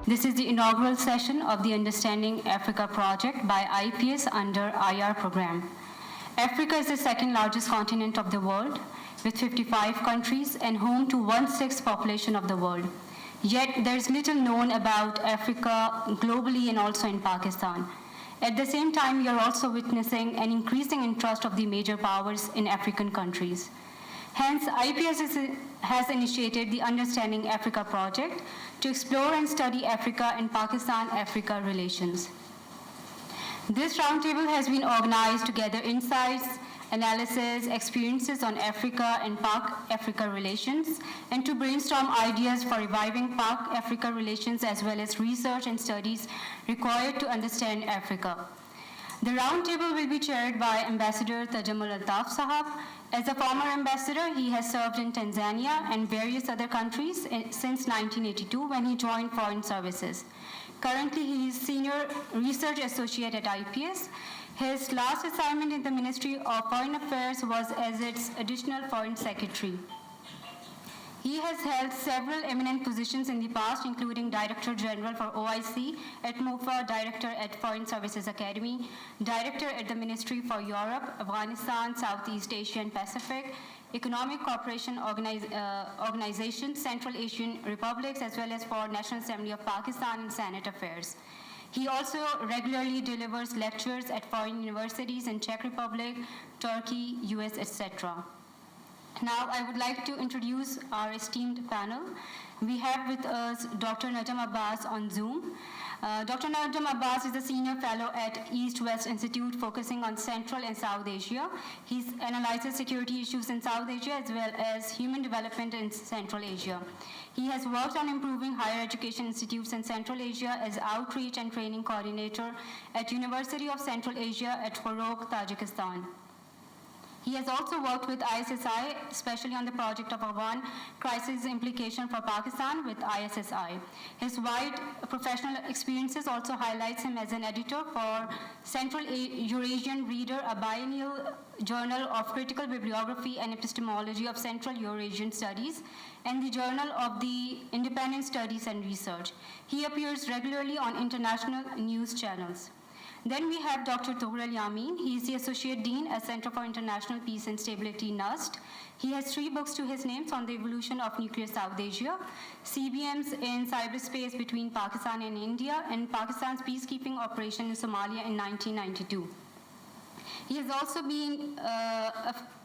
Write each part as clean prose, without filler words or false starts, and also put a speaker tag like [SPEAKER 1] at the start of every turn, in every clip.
[SPEAKER 1] This is the inaugural session of the Understanding Africa project by IPS under IR program. Africa is the second largest continent of the world with 55 countries and home to 1/6 population of the world. Yet there is little known about Africa globally and also in Pakistan. At the same time, we are also witnessing an increasing interest of the major powers in African countries. Hence, IPS has initiated the Understanding Africa project to explore and study Africa and Pakistan-Africa relations. This roundtable has been organized to gather insights, analysis, experiences on Africa and Pak-Africa relations, and to brainstorm ideas for reviving Pak-Africa relations as well as research and studies required to understand Africa. The roundtable will be chaired by Ambassador Tajamul Altaf Sahab. As a former ambassador, he has served in Tanzania and various other countries since 1982 when he joined Foreign Services. Currently, he is Senior Research Associate at IPS. His last assignment in the Ministry of Foreign Affairs was as its Additional Foreign Secretary. He has held several eminent positions in the past, including Director General for OIC at MOFA, Director at Foreign Services Academy, Director at the Ministry for Europe, Afghanistan, Southeast Asia and Pacific, Economic Cooperation Organization, Central Asian Republics, as well as for National Assembly of Pakistan and Senate Affairs. He also regularly delivers lectures at foreign universities in Czech Republic, Turkey, US, etc. Now, I would like to introduce our esteemed panel. We have with us Dr. Najam Abbas on Zoom. Dr. Najam Abbas is a senior fellow at East-West Institute focusing on Central and South Asia. He analyzes security issues in South Asia as well as human development in Central Asia. He has worked on improving higher education institutes in Central Asia as outreach and training coordinator at University of Central Asia at Farouk, Tajikistan. He has also worked with ISSI, especially on the project of Afghan crisis implication for Pakistan with ISSI. His wide professional experiences also highlights him as an editor for Central Eurasian Reader, a biennial journal of critical bibliography and epistemology of Central Eurasian Studies, and the Journal of the Independent Studies and Research. He appears regularly on international news channels. Then we have Dr. Tohir Al-Yamin. He is the Associate Dean at Center for International Peace and Stability, NUST. He has 3 books to his name on the evolution of nuclear South Asia, CBMs in cyberspace between Pakistan and India, and Pakistan's peacekeeping operation in Somalia in 1992. He has also been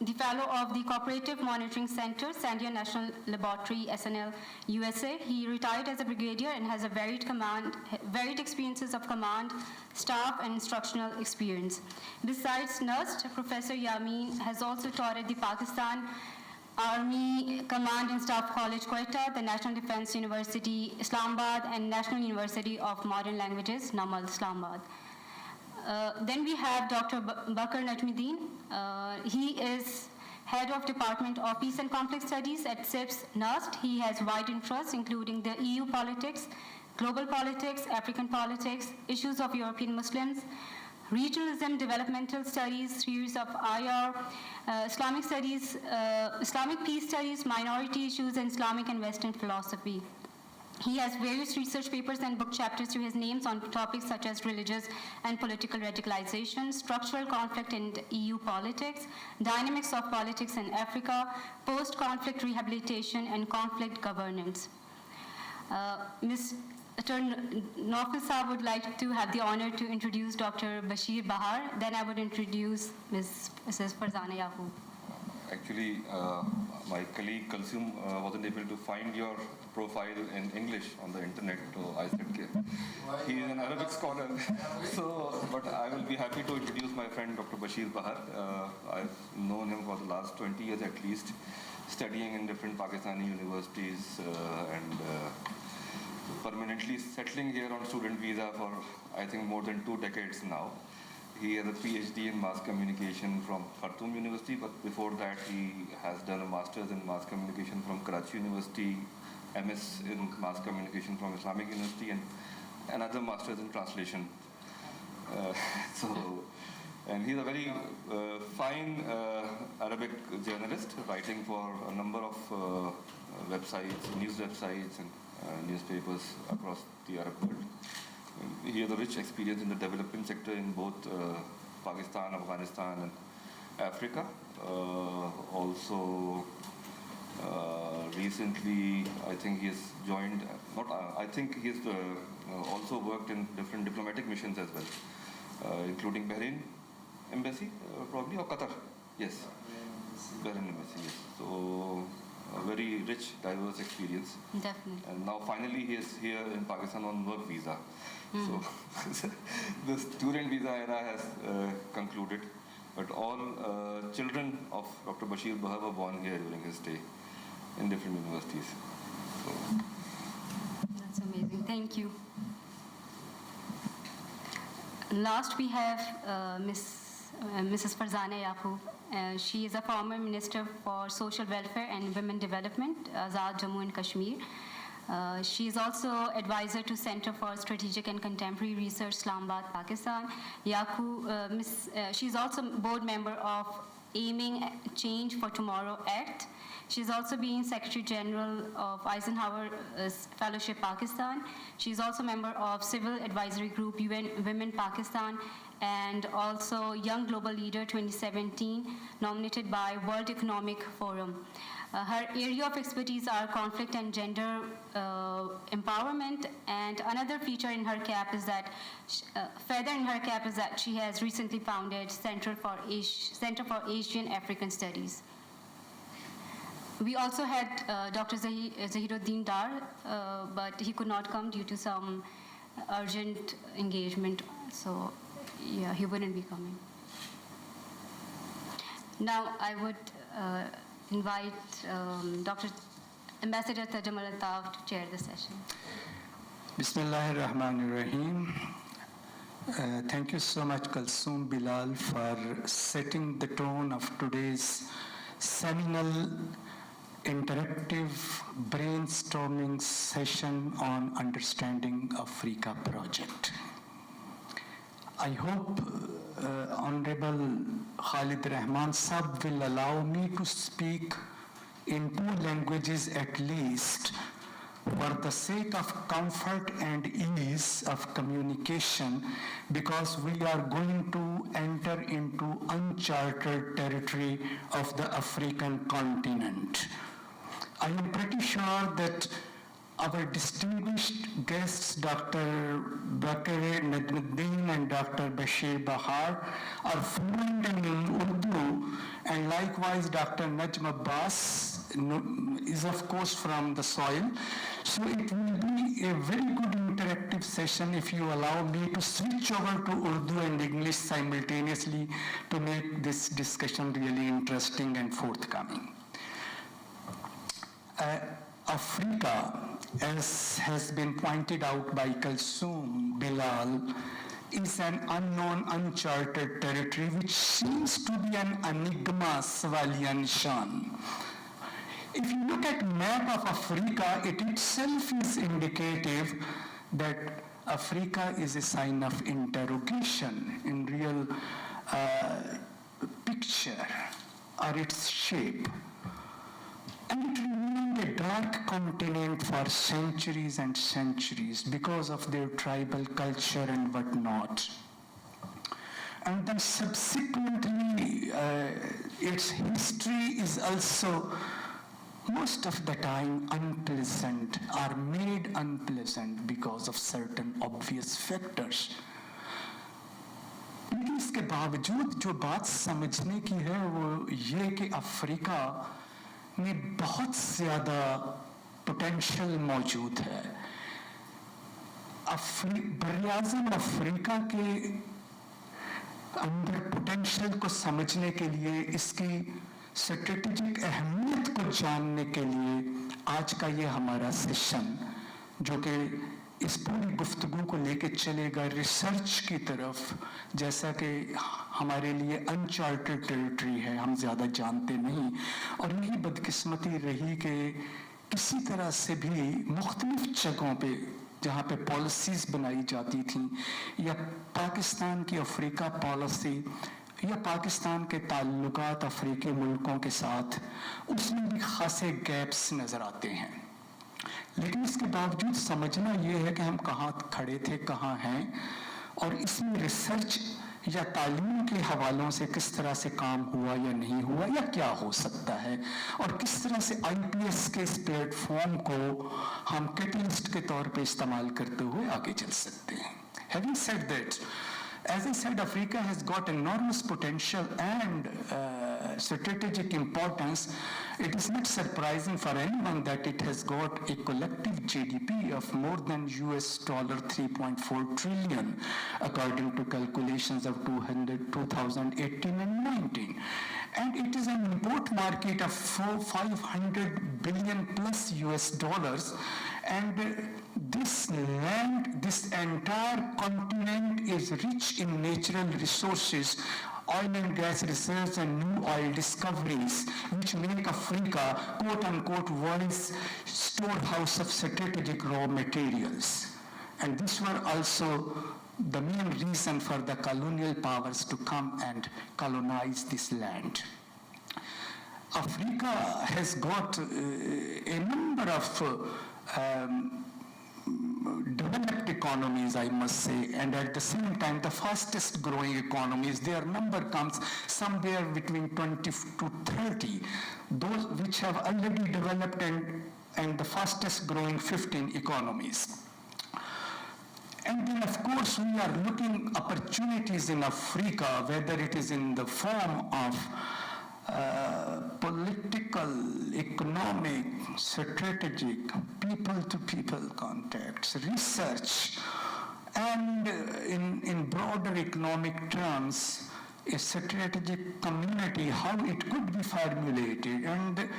[SPEAKER 1] the fellow of the Cooperative Monitoring Center, Sandia National Laboratory, SNL, USA. He retired as a brigadier and has a varied experiences of command, staff, and instructional experience. Besides NUST, Professor Yamin has also taught at the Pakistan Army Command and Staff College, Quetta, the National Defense University, Islamabad, and National University of Modern Languages, Namal, Islamabad. Then we have Dr. Bakr Najmuddin. He is head of Department of Peace and Conflict Studies at CIPS NUST. He has wide interests, including the EU politics, global politics, African politics, issues of European Muslims, regionalism, developmental studies, theories of IR, Islamic studies, Islamic peace studies, minority issues, and Islamic and Western philosophy. He has various research papers and book chapters to his names on topics such as religious and political radicalization, structural conflict in EU politics, dynamics of politics in Africa, post-conflict rehabilitation, and conflict governance. Mr. Naufal would like to have the honor to introduce Dr. Bashir Bahar. Then I would introduce Mrs. Farzana Yaqub.
[SPEAKER 2] Actually, my colleague Kalsum wasn't able to find your profile in English on the internet, so I said he is an Arabic scholar. But I will be happy to introduce my friend Dr. Bashir Bahar. I've known him for the last 20 years at least, studying in different Pakistani universities and permanently settling here on student visa for, I think, more than 2 decades now. He has a PhD in mass communication from Khartoum University, but before that he has done a master's in mass communication from Karachi University, MS in mass communication from Islamic University, and another master's in translation. And he's a very fine Arabic journalist, writing for a number of websites, news websites, and newspapers across the Arab world. He has a rich experience in the development sector in both Pakistan, Afghanistan, and Africa. Also, recently, I think he has joined, I think he has also worked in different diplomatic missions as well, including Bahrain Embassy, probably, or Qatar. Yes, Bahrain Embassy, yes. So, a very rich, diverse experience.
[SPEAKER 1] Definitely.
[SPEAKER 2] And now finally he is here in Pakistan on work visa. So the student visa era has concluded, but all children of Dr. Bashir Bahar were born here during his stay in different universities. So.
[SPEAKER 1] That's amazing. Thank you. Last we have Mrs. Farzana Yaqub. She is a former Minister for Social Welfare and Women Development, Azad Jammu and Kashmir. She is also advisor to Center for Strategic and Contemporary Research, Islamabad, Pakistan. She is also board member of Aiming Change for Tomorrow Act. She is also being Secretary General of Eisenhower Fellowship, Pakistan. She is also member of Civil Advisory Group UN Women Pakistan, and also Young Global Leader 2017, nominated by World Economic Forum. Her area of expertise are conflict and gender empowerment, and another feature in her cap is that, feather in her cap is that she has recently founded Center for Asian African Studies. We also had Dr. Zahiruddin Dar, but he could not come due to some urgent engagement, so yeah, he wouldn't be coming. Now I would invite Dr. Ambassador Tajummul Altaf to chair the session.
[SPEAKER 3] Bismillahir Rahmanir Rahim. Thank you so much, Kalsoom Bilal, for setting the tone of today's seminal interactive brainstorming session on Understanding Africa project. I hope Honorable Khalid Rahman Sahab will allow me to speak in 2 languages at least for the sake of comfort and ease of communication, because we are going to enter into uncharted territory of the African continent. I am pretty sure that our distinguished guests, Dr. Bakr Najmuddin and Dr. Bashir Bahar, are fluent in Urdu, and likewise Dr. Najm Abbas is of course from the soil. So it will be a very good interactive session if you allow me to switch over to Urdu and English simultaneously to make this discussion really interesting and forthcoming. Africa, as has been pointed out by Kalsoom Bilal, is an unknown, uncharted territory which seems to be an enigma, Sawaliya Nishan. If you look at map of Africa, it itself is indicative that Africa is a sign of interrogation in real picture or its shape. And it remained a dark continent for centuries and centuries because of their tribal culture and whatnot. And then subsequently, its history is also most of the time unpleasant or made unpleasant because of certain obvious factors. लेकिन इसके बावजूद जो बात समझने की है वो ये कि अफ्रीका में बहुत ज़्यादा पोटेंशियल मौजूद है. बर्याज़म अफ्रीका के अंदर पोटेंशियल को समझने के लिए, इसकी स्ट्रेटेजिक अहमियत को जानने के लिए आज का ये हमारा सेशन, जो कि इस पूरी गुफ्तगू को लेके चलेगा रिसर्च की तरफ, जैसा कि हमारे लिए अनचार्टेड टेरिटरी है, हम ज़्यादा जानते नहीं, और यही बदकिस्मती रही कि किसी तरह से भी मुख्तलिफ जगहों पे जहाँ पे पॉलिसीज़ बनाई जाती थी या पाकिस्तान की अफ्रीका पॉलिसी या पाकिस्तान के ताल्लुकात अफ्रीकी मुल्कों के साथ, उसमें भी खासे गैप्स नज़र आते हैं. لیکن اس کے باوجود سمجھنا یہ ہے کہ ہم کہاں کھڑے تھے، کہاں ہیں، اور اس میں ریسرچ یا تعلیم کے حوالوں سے کس طرح سے کام ہوا یا نہیں ہوا یا کیا ہو سکتا ہے، اور کس طرح سے آئی پی ایس کے اس پلیٹ فارم کو ہم کیٹلسٹ کے طور پہ استعمال کرتے ہوئے آگے چل سکتے ہیں. Having said that, as I said, Africa has got enormous potential and strategic importance. It is not surprising for anyone that it has got a collective GDP of more than US $3.4 trillion, according to calculations of 2018 and 19. And it is an import market of 500 billion plus US dollars. And this land, this entire continent is rich in natural resources, oil and gas reserves and new oil discoveries, which make Africa, quote unquote, world's storehouse of strategic raw materials. And this were also the main reason for the colonial powers to come and colonize this land. Africa has got a number of developed economies, I must say, and at the same time the fastest growing economies. Their number comes somewhere between 20 to 30, those which have already developed and the fastest growing 15 economies. And then, of course, we are looking opportunities in Africa, whether it is in the form of political, economic, strategic, people-to-people contacts, research, and in broader economic terms, a strategic community, how it could be formulated, and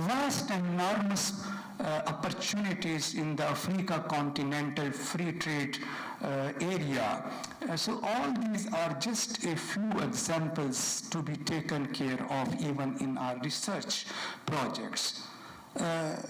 [SPEAKER 3] vast, enormous opportunities in the Africa continental free trade area. So all these are just a few examples to be taken care of even in our research projects.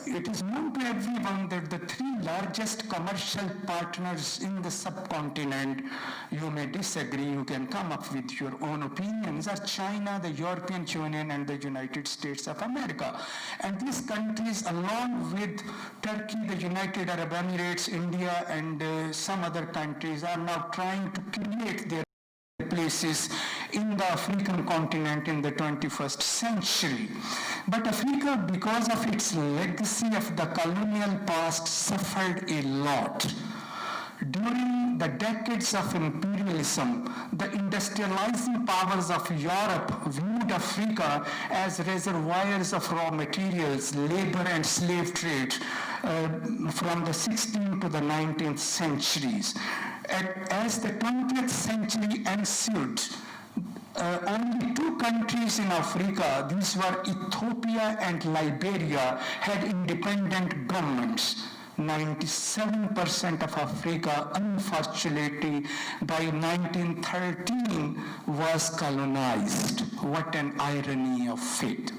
[SPEAKER 3] It is known to everyone that the three largest commercial partners in the subcontinent, you may disagree, you can come up with your own opinions, are China, the European Union, and the United States of America. And these countries, along with Turkey, the United Arab Emirates, India, and some other countries, are now trying to create their places in the African continent in the 21st century. But Africa, because of its legacy of the colonial past, suffered a lot. During the decades of imperialism, the industrializing powers of Europe viewed Africa as reservoirs of raw materials, labor, and slave trade from the 16th to the 19th centuries. As the 20th century ensued, only two countries in Africa, these were Ethiopia and Liberia, had independent governments. 97% of Africa, unfortunately, by 1913 was colonized. What an irony of fate.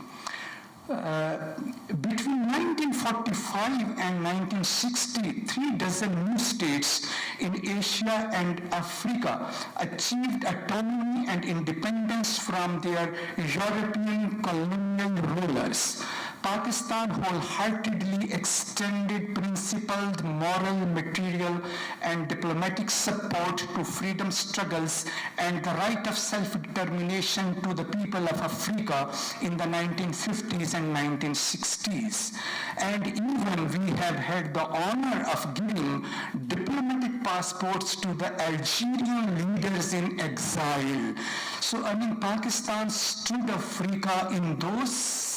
[SPEAKER 3] Between 1945 and 1960, 36 new states in Asia and Africa achieved autonomy and independence from their European colonial rulers. Pakistan wholeheartedly extended principled moral, material, and diplomatic support to freedom struggles and the right of self-determination to the people of Africa in the 1950s and 1960s. And even we have had the honor of giving diplomatic passports to the Algerian leaders in exile. So, Pakistan stood Africa in those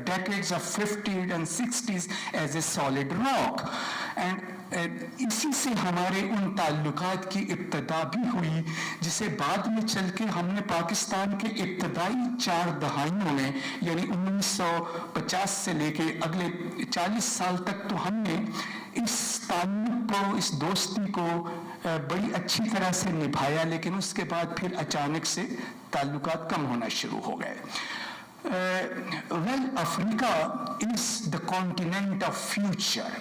[SPEAKER 3] decades of 50s and 60s as a solid rock. And اسی سے ہمارے ان تعلقات کی ابتدا بھی ہوئی جسے بعد میں چل کے ہم نے پاکستان کے ابتدائی 4 دہائیوں میں یعنی 1950 سے لے کے اگلے 40 سال تک تو ہم نے اس تعلق کو، اس دوستی کو بڑی اچھی طرح سے نبھایا، لیکن اس کے بعد پھر اچانک سے تعلقات کم ہونا شروع ہو گئے. Well, Africa is the continent of future.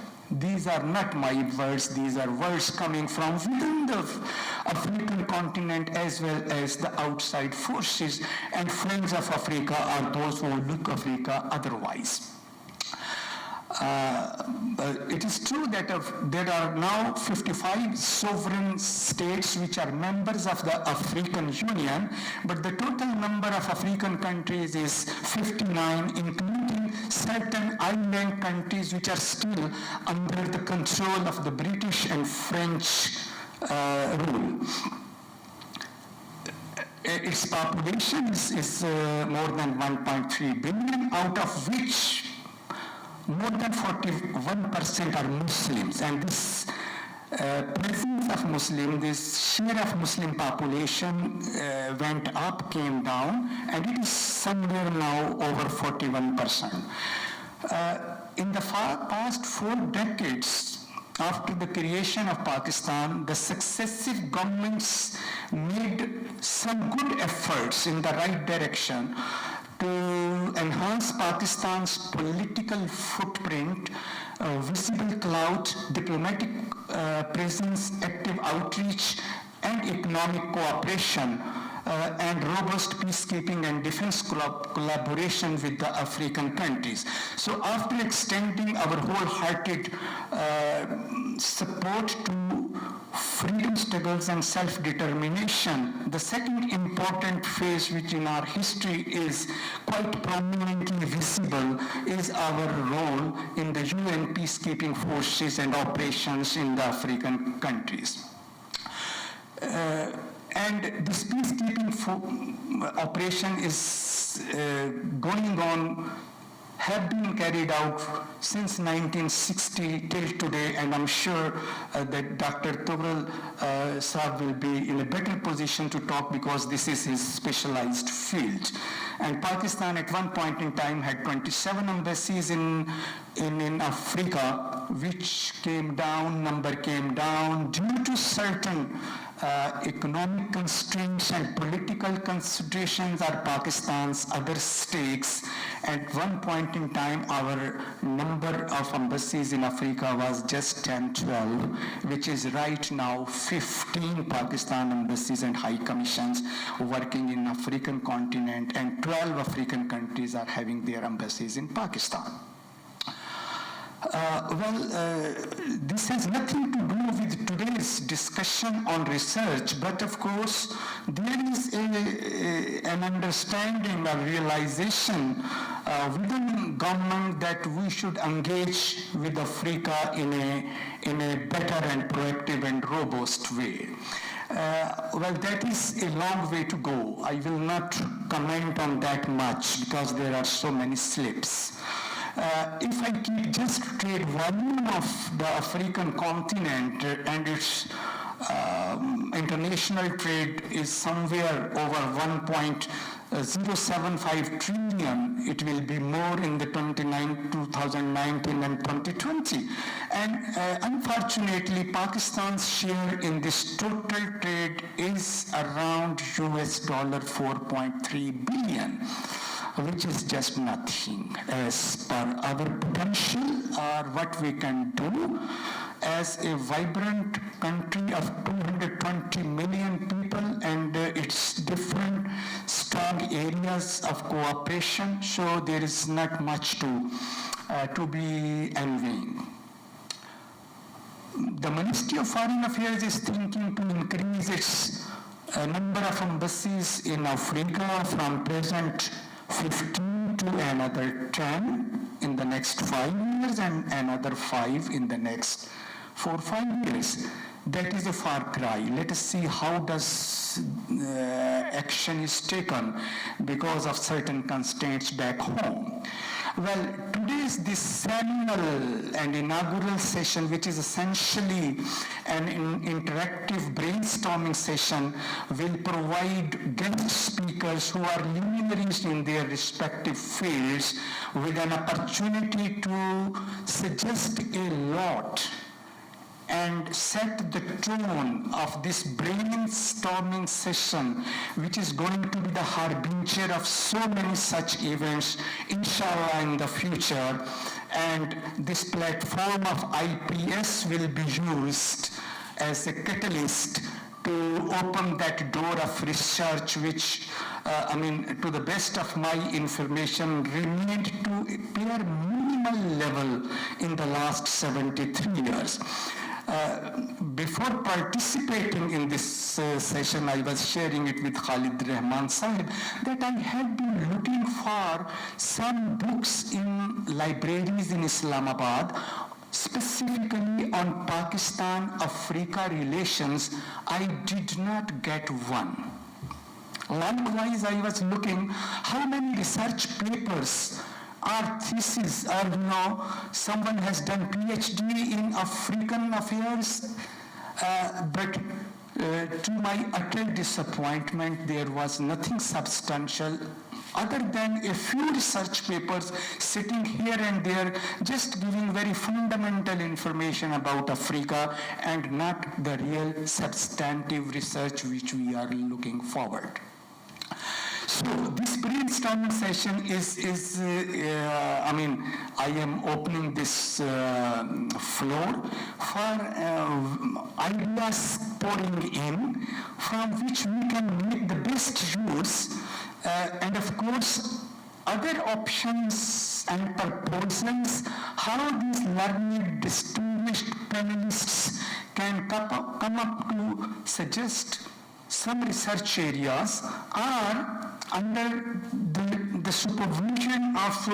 [SPEAKER 3] These are not my words, these are words coming from within the African continent as well as the outside forces, and friends of Africa are those who look Africa otherwise. It is true that there are now 55 sovereign states which are members of the African Union, but the total number of African countries is 59, including certain island countries which are still under the control of the British and French rule. Its population is more than 1.3 billion, out of which more than 41% are Muslims, and this presence of Muslim, this share of Muslim population went up, came down, and it is somewhere now over 41%. In the past 4 decades, after the creation of Pakistan, the successive governments made some good efforts in the right direction to enhance Pakistan's political footprint, visible clout, diplomatic presence, active outreach, and economic cooperation, and robust peacekeeping and defense collaboration with the African countries. So after extending our wholehearted support to freedom struggles and self-determination, the second important phase which in our history is quite prominently visible is our role in the UN peacekeeping forces and operations in the African countries. And this peacekeeping operation is going on, have been carried out since 1960 till today, and I'm sure that Dr. Tughril Saab will be in a better position to talk because this is his specialized field. And Pakistan at one point in time had 27 embassies in Africa, which number came down due to certain economic constraints and political considerations are Pakistan's other stakes. At one point in time, our number of embassies in Africa was just 10, 12, which is right now 15 Pakistan embassies and high commissions working in African continent, and 12 African countries are having their embassies in Pakistan. This has nothing to do with today's discussion on research, but of course there is an understanding or realization within government that we should engage with Africa in a better and proactive and robust way. That is a long way to go. I will not comment on that much because there are so many slips. If I keep just trade volume of the African continent and its international trade is somewhere over 1.075 trillion, it will be more in the 2019 and 2020. And unfortunately, Pakistan's share in this total trade is around $4.3 billion. Which is just nothing as per our potential or what we can do as a vibrant country of 220 million people and its different strong areas of cooperation. So there is not much to be envying. The Ministry of Foreign Affairs is thinking to increase its number of embassies in Africa from present 15 to another 10 in the next 5 years and another 5 in the next 4 or 5 years. That is a far cry. Let us see how does action is taken because of certain constraints back home. Well, today's this seminal and inaugural session, which is essentially an interactive brainstorming session, will provide guest speakers who are luminaries in their respective fields with an opportunity to suggest a lot and set the tone of this brainstorming session, which is going to be the harbinger of so many such events, inshallah, in the future. And this platform of IPS will be used as a catalyst to open that door of research, which, to the best of my information, remained to appear minimal level in the last 73 years. Before participating in this session, I was sharing it with Khalid Rahman Sahib that I have been looking for some books in libraries in Islamabad, specifically on Pakistan-Africa relations. I did not get one. Likewise, I was looking how many research papers or thesis or someone has done PhD in African affairs, but to my utter disappointment, there was nothing substantial other than a few research papers sitting here and there, just giving very fundamental information about Africa and not the real substantive research which we are looking forward. So this brainstorming session I am opening this floor for ideas pouring in from which we can make the best use, and of course other options and proposals how these learned distinguished panelists can come up to suggest some research areas are under the supervision of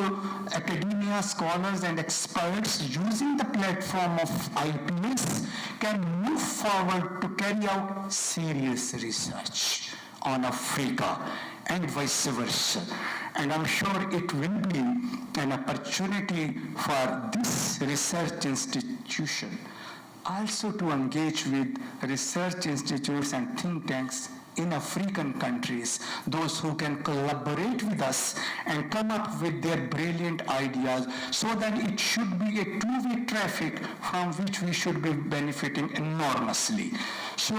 [SPEAKER 3] academia, scholars and experts using the platform of IPS can move forward to carry out serious research on Africa and vice versa. And I'm sure it will be an opportunity for this research institution also to engage with research institutes and think tanks in African countries, those who can collaborate with us and come up with their brilliant ideas, so that it should be a two-way traffic from which we should be benefiting enormously. So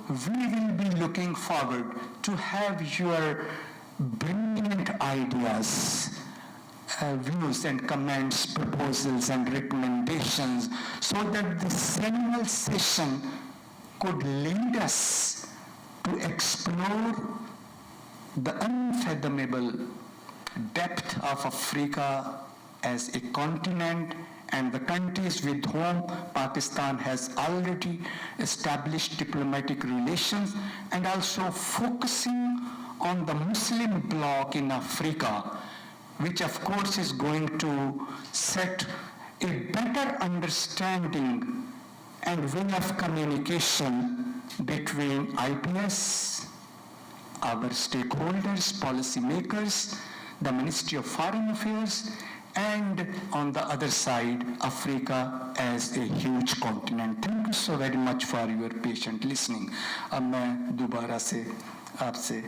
[SPEAKER 3] we will be looking forward to have your brilliant ideas, views and comments, proposals and recommendations, so that the seminal session could lead us to explore the unfathomable depth of Africa as a continent and the countries with whom Pakistan has already established diplomatic relations, and also focusing on the Muslim bloc in Africa, which of course is going to set a better understanding and way of communication between IPS, our stakeholders, policymakers, the Ministry of Foreign Affairs, and on the other side, Africa as a huge continent. Thank you so very much for your patient listening. अब मैं दोबारा से आपसे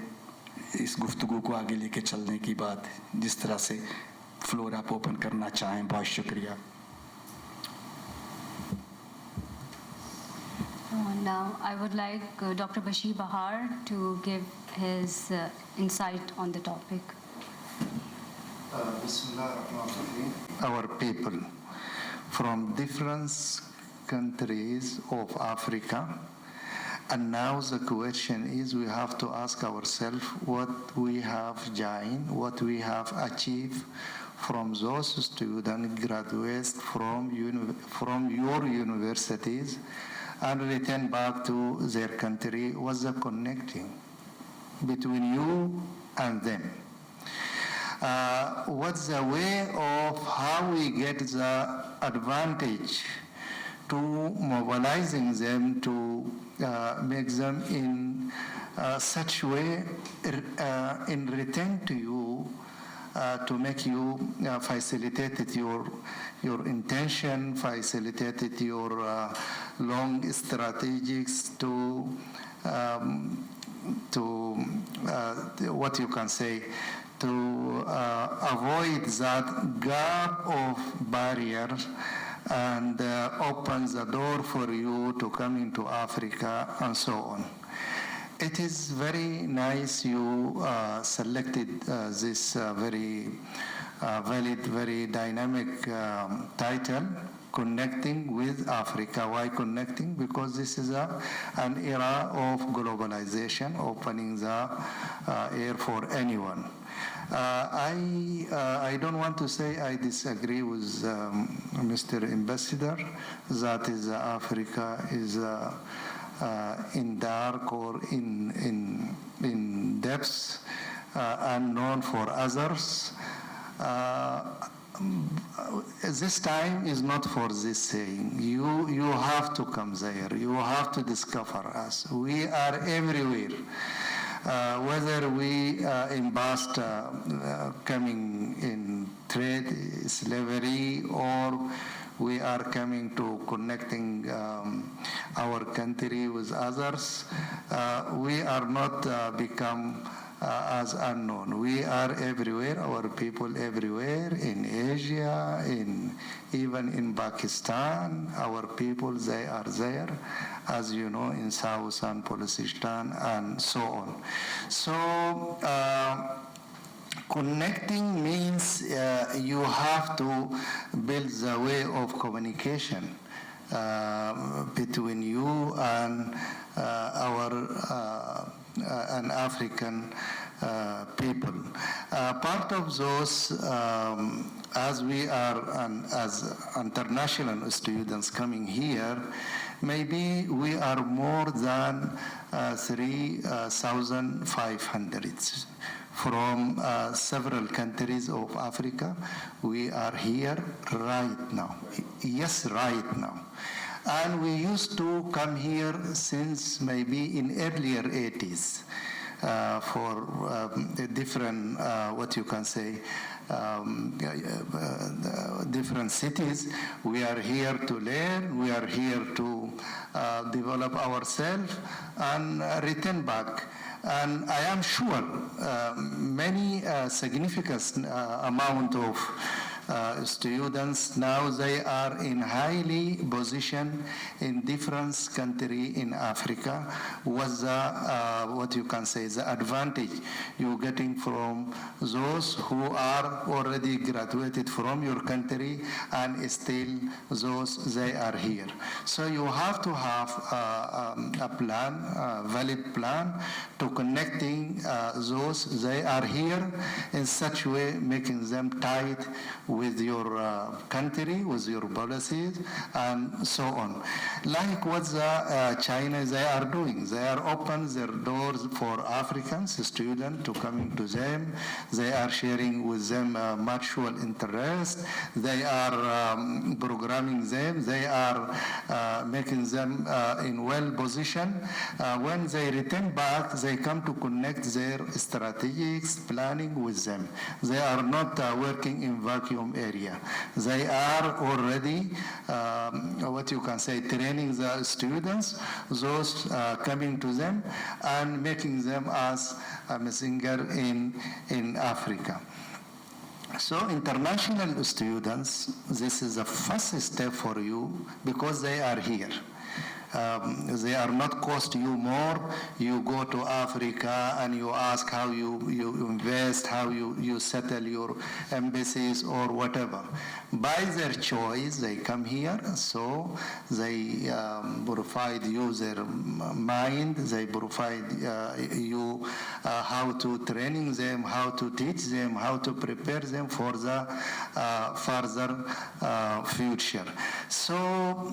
[SPEAKER 3] इस गुफ्तगू को आगे लेके चलने की बात जिस तरह से फ्लोर आप ओपन करना चाहें, बहुत शुक्रिया.
[SPEAKER 1] Now, I would like Dr. Bashir Bahar to give his insight on the topic.
[SPEAKER 4] Our people from different countries of Africa, and now the question is we have to ask ourselves what we have gained, what we have achieved from those students graduates from your universities and return back to their country. What's the connecting between you and them? What's the way of how we get the advantage to mobilizing them to make them in such way in return to you to make you facilitated your intention, facilitated your long strategies to what you can say, to avoid that gap of barrier and open the door for you to come into Africa and so on. It is very nice you selected this very valid, very dynamic title, connecting with Africa. Why connecting? Because this is an era of globalization, opening the air for anyone. I don't want to say I disagree with Mr. Ambassador, that is Africa is in dark or in depths unknown for others. This time is not for this saying. You have to come there. You have to discover us. We are everywhere. Whether we embossed coming in trade, slavery, or we are coming to connecting our country with others, we are not become as unknown. We are everywhere, our people everywhere, in Asia, even in Pakistan, our people, they are there, as you know, in South and Balochistan and so on. So, connecting means you have to build the way of communication between you and an African people. Part of those, as we are as international students coming here, maybe we are more than 3,500 from several countries of Africa. We are here right now. Yes, right now. And we used to come here since maybe in earlier 80s for different, what you can say, different cities. We are here to learn, we are here to develop ourselves and return back. And I am sure many significant amount of students now, they are in highly position in different country in Africa. Was what you can say the advantage you're getting from those who are already graduated from your country and still those they are here. So you have to have a plan, a valid plan to connecting those they are here in such way, making them tight with your country, with your policies, and so on. Like what China they are doing. They are open their doors for Africans, students, to coming to them. They are sharing with them mutual interest. They are programming them. They are making them in well position. When they return back, they come to connect their strategic planning with them. They are not working in vacuum area. They are already, what you can say, training the students, those coming to them, and making them as a messenger in Africa. So international students, this is the first step for you because they are here. They are not cost you more. You go to Africa and you ask how you invest, how you settle your embassies or whatever. By their choice, they come here, so they provide you their mind, they provide you how to training them, how to teach them, how to prepare them for the further future. So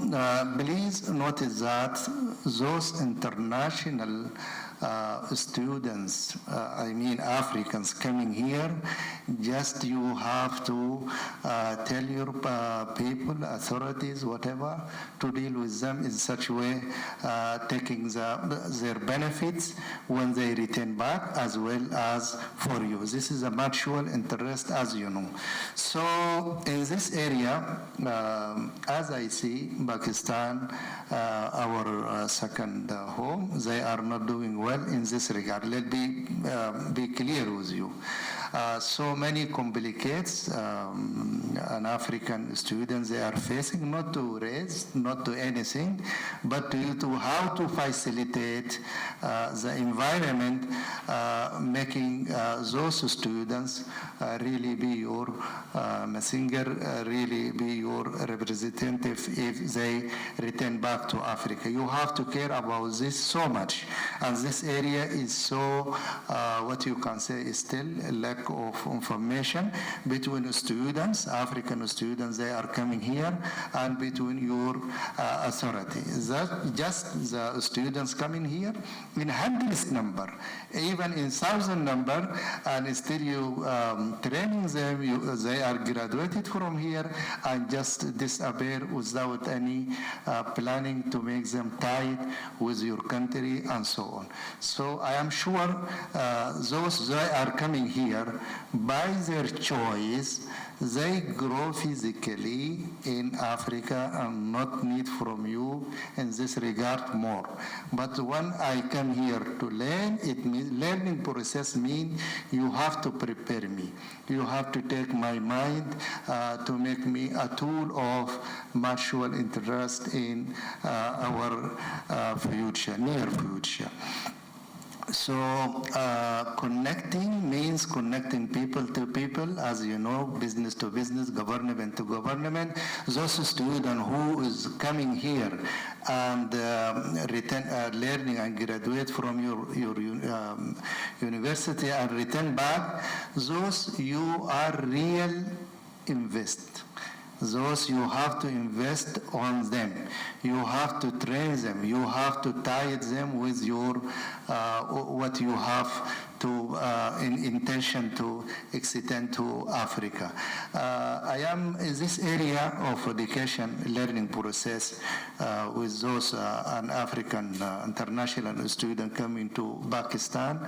[SPEAKER 4] please notice that those international students, I mean Africans coming here, just you have to tell your people, authorities, whatever, to deal with them in such a way, taking their benefits when they return back as well as for you. This is a mutual interest, as you know. So in this area, as I see, Pakistan, our second home, they are not doing well in this regard. Let me be clear with you. So many complications an African students they are facing, not to raise, not to anything, but to how to facilitate the environment, making those students really be your messenger, really be your representative if they return back to Africa. You have to care about this so much, and this area is so what you can say is still a lack of information between students, African students, they are coming here, and between your authority. That just the students coming here in hundreds number, even in thousand number, and still you training them, they are graduated from here and just disappear without any planning to make them tied with your country and so on. So I am sure those that are coming here by their choice, they grow physically in Africa and not need from you in this regard more. But when I come here to learn, it means learning process means you have to prepare me. You have to take my mind to make me a tool of mutual interest in our future, near future. So connecting means connecting people to people, as you know, business to business, government to government. Those students who is coming here and learning and graduate from your university and return back, those you are real invest. Those you have to invest on them. You have to train them. You have to tie them with your what you have to in intention to extend to Africa. I am in this area of education learning process with those an African international student coming to Pakistan.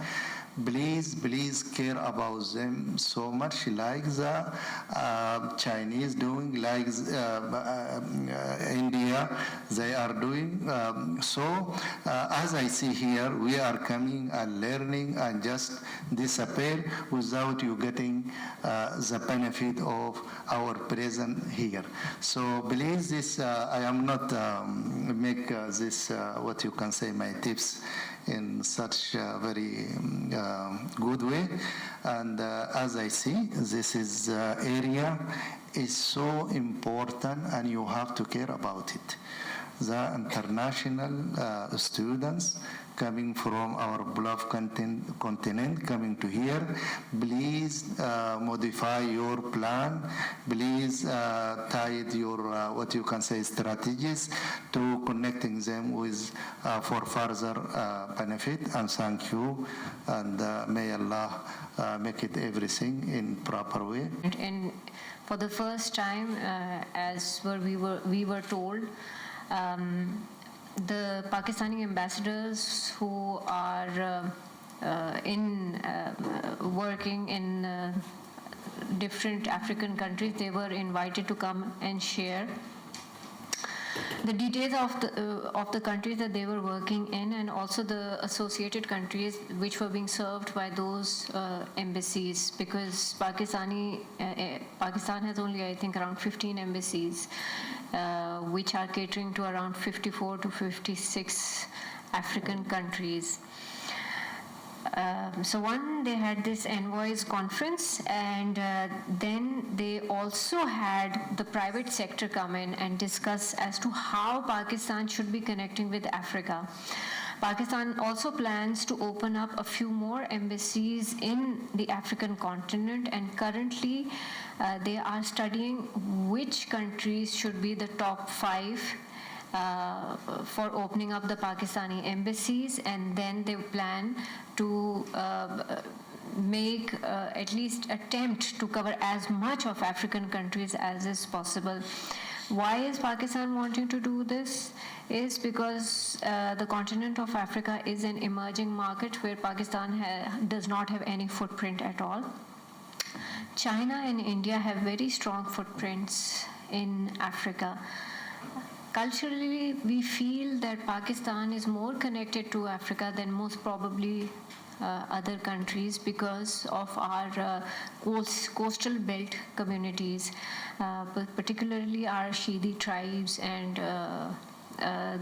[SPEAKER 4] Please care about them so much, like the Chinese doing, like India they are doing. So as I see here, we are coming and learning and just disappear without you getting the benefit of our presence here. So please, this I am not make this what you can say my tips in such a very good way. And as I see, this is area is so important and you have to care about it. The international students coming from our beloved continent coming to here, please modify your plan. Please tie your what you can say strategies to connecting them with for further benefit. And thank you, and may Allah make it everything in proper way.
[SPEAKER 5] And for the first time, as we were told. The Pakistani ambassadors who are working in different African countries, they were invited to come and share the details of the countries that they were working in, and also the associated countries which were being served by those embassies, because Pakistan has only, I think, around 15 embassies which are catering to around 54 to 56 African countries. So they had this envoys conference, and then they also had the private sector come in and discuss as to how Pakistan should be connecting with Africa. Pakistan also plans to open up a few more embassies in the African continent, and currently they are studying which countries should be the top 5 for opening up the Pakistani embassies, and then they plan to make at least attempt to cover as much of African countries as is possible. Why is Pakistan wanting to do this? Is because the continent of Africa is an emerging market where Pakistan does not have any footprint at all. China and India have very strong footprints in Africa. Culturally, we feel that Pakistan is more connected to Africa than most probably other countries because of our coastal belt communities, but particularly our Shidi tribes and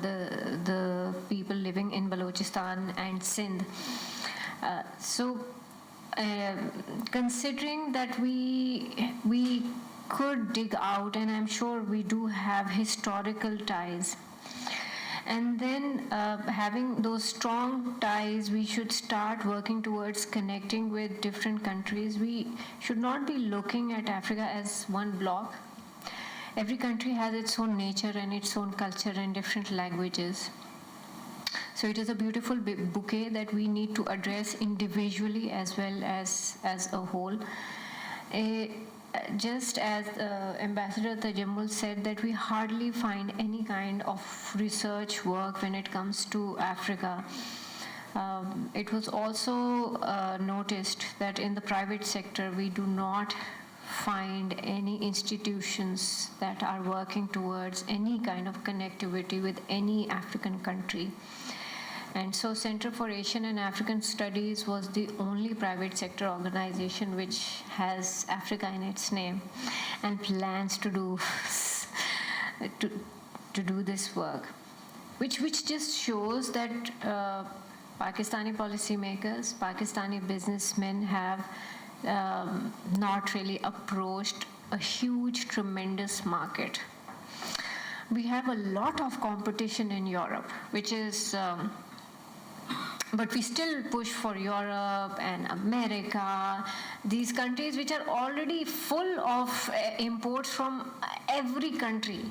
[SPEAKER 5] the people living in Balochistan and Sindh. Considering that we could dig out, and I'm sure we do have historical ties, and then having those strong ties, we should start working towards connecting with different countries. We should not be looking at Africa as one block. Every country has its own nature and its own culture and different languages. So it is a beautiful bouquet that we need to address individually as well as a whole. Just as Ambassador Tajammul said, that we hardly find any kind of research work when it comes to Africa. It was also noticed that in the private sector, we do not find any institutions that are working towards any kind of connectivity with any African country. And so Center for Asian and African Studies was the only private sector organization which has Africa in its name and plans to do this work, which just shows that Pakistani policymakers, Pakistani businessmen have not really approached a huge, tremendous market. We have a lot of competition in Europe, which is but we still push for Europe and America, these countries which are already full of imports from every country.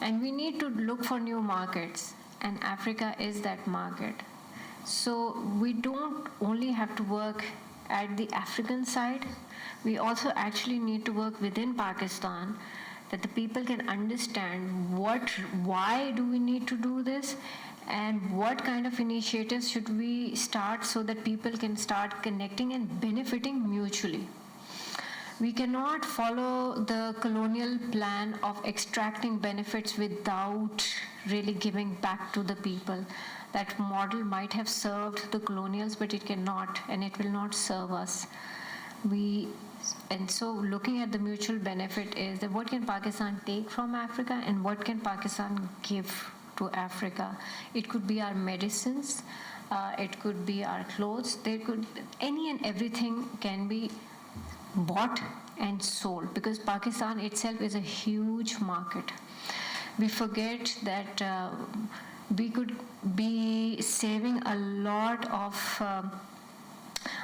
[SPEAKER 5] And we need to look for new markets, and Africa is that market. So we don't only have to work at the African side, we also actually need to work within Pakistan, that the people can understand why do we need to do this, and what kind of initiatives should we start so that people can start connecting and benefiting mutually. We cannot follow the colonial plan of extracting benefits without really giving back to the people. That model might have served the colonials, but it cannot, and it will not serve us. And so looking at the mutual benefit is that what can Pakistan take from Africa and what can Pakistan give to Africa. It could be our medicines, it could be our clothes, any and everything can be bought and sold, because Pakistan itself is a huge market. We forget that we could be saving a lot of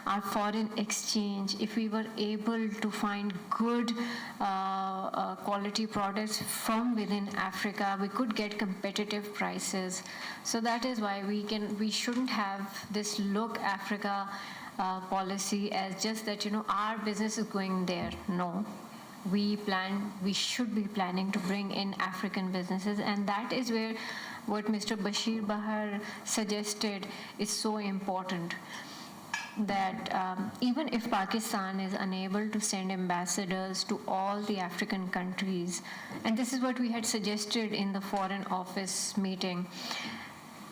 [SPEAKER 5] our foreign exchange if we were able to find good quality products from within Africa. We could get competitive prices. So that is why we shouldn't have this look Africa policy as just that our business is going there. No, we should be planning to bring in African businesses, and that is where what Mr. Bashir Bahar suggested is so important. That even if Pakistan is unable to send ambassadors to all the African countries, and this is what we had suggested in the Foreign Office meeting,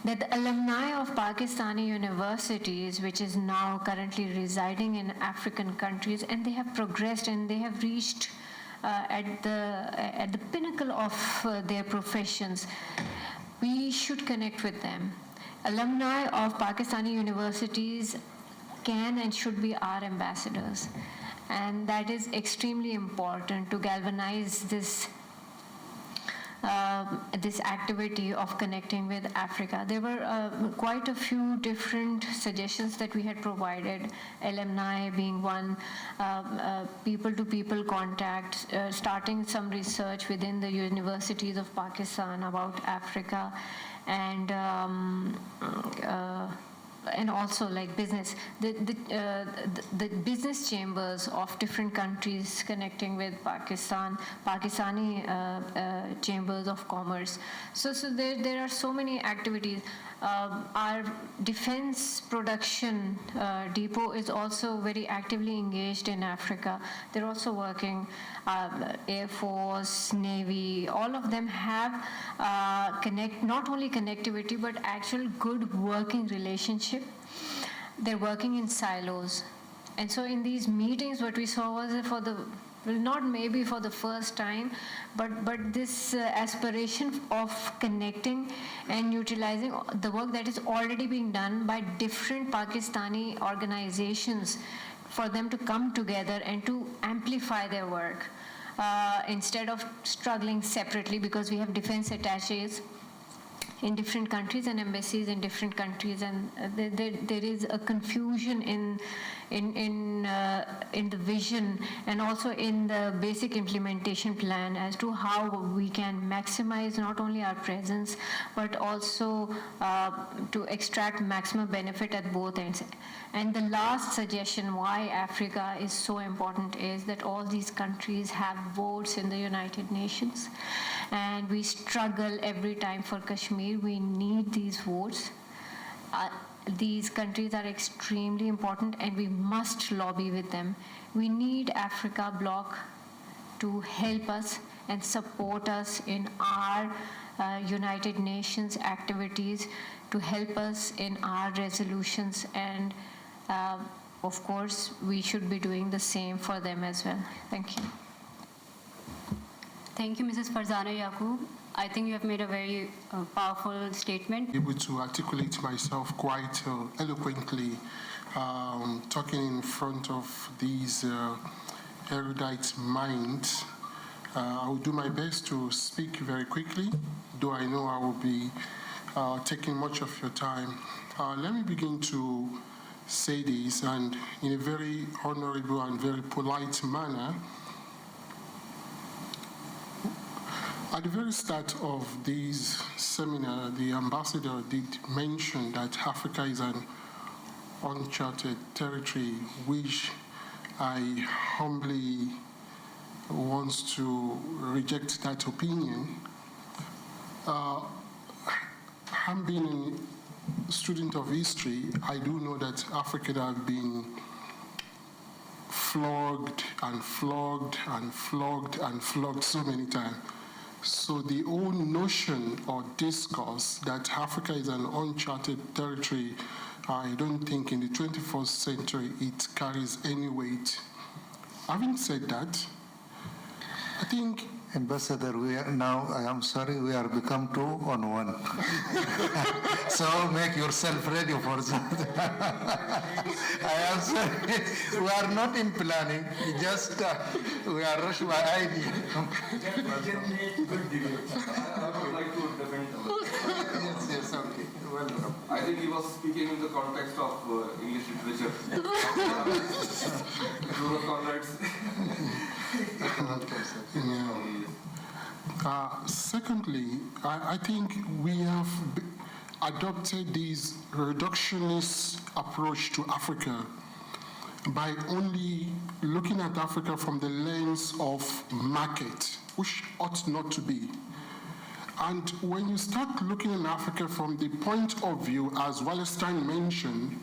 [SPEAKER 5] that the alumni of Pakistani universities, which is now currently residing in African countries, and they have progressed and they have reached at the pinnacle of their professions, we should connect with them. Alumni of Pakistani universities can and should be our ambassadors, and that is extremely important to galvanize this activity of connecting with Africa. There were quite a few different suggestions that we had provided, alumni being one, people-to-people contact, starting some research within the universities of Pakistan about Africa, and also like business, the business chambers of different countries connecting with Pakistani chambers of commerce. So there are so many activities. Our defense production depot is also very actively engaged in Africa. They're also working, Air Force, Navy, all of them have not only connectivity but actual good working relationship. they're working in silos. And so in these meetings, what we saw was that not maybe for the first time, but this aspiration of connecting and utilizing the work that is already being done by different Pakistani organizations for them to come together and to amplify their work instead of struggling separately, because we have defense attaches in different countries and embassies in different countries, and there is a confusion in the vision and also in the basic implementation plan as to how we can maximize not only our presence but also to extract maximum benefit at both ends. And the last suggestion why Africa is so important is that all these countries have votes in the United Nations, and we struggle every time for Kashmir. We need these votes. These countries are extremely important, and we must lobby with them. We need Africa Bloc to help us and support us in our United Nations activities, to help us in our resolutions, and of course, we should be doing the same for them as well. Thank you.
[SPEAKER 1] Thank you, Mrs. Farzana Yaqub. I think you have made a very powerful statement.
[SPEAKER 6] Able to articulate myself quite eloquently, talking in front of these erudite minds. I will do my best to speak very quickly, though I know I will be taking much of your time. Let me begin to say this, and in a very honorable and very polite manner. At the very start of this seminar, the ambassador did mention that Africa is an uncharted territory, which I humbly want to reject that opinion. I'm being a student of history. I do know that Africans have been flogged and flogged and flogged and flogged so many times. So the whole notion or discourse that Africa is an uncharted territory, I don't think in the 21st century it carries any weight. Having said that, I think
[SPEAKER 4] Ambassador, I am sorry, we are become 2 on 1. So make yourself ready for that. I am sorry, we are not in planning, just we are rushed by idea.
[SPEAKER 2] I would like to defend.
[SPEAKER 4] Yes, okay. Welcome.
[SPEAKER 2] I think he was speaking in the context of English literature. Rural comrades.
[SPEAKER 6] Secondly, I think we have adopted this reductionist approach to Africa by only looking at Africa from the lens of market, which ought not to be. And when you start looking at Africa from the point of view, as Wallerstein mentioned,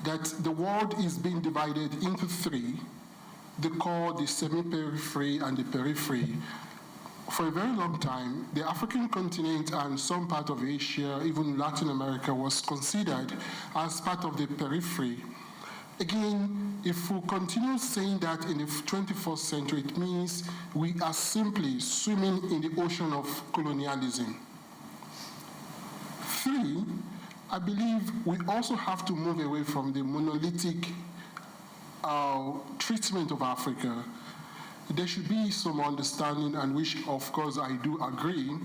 [SPEAKER 6] that the world is being divided into 3, the core, the semi-periphery, and the periphery. For a very long time, the African continent and some part of Asia, even Latin America, was considered as part of the periphery. Again, if we continue saying that in the 21st century, it means we are simply swimming in the ocean of colonialism. 3, I believe we also have to move away from the monolithic treatment of Africa. There should be some understanding, and which, of course, I do agree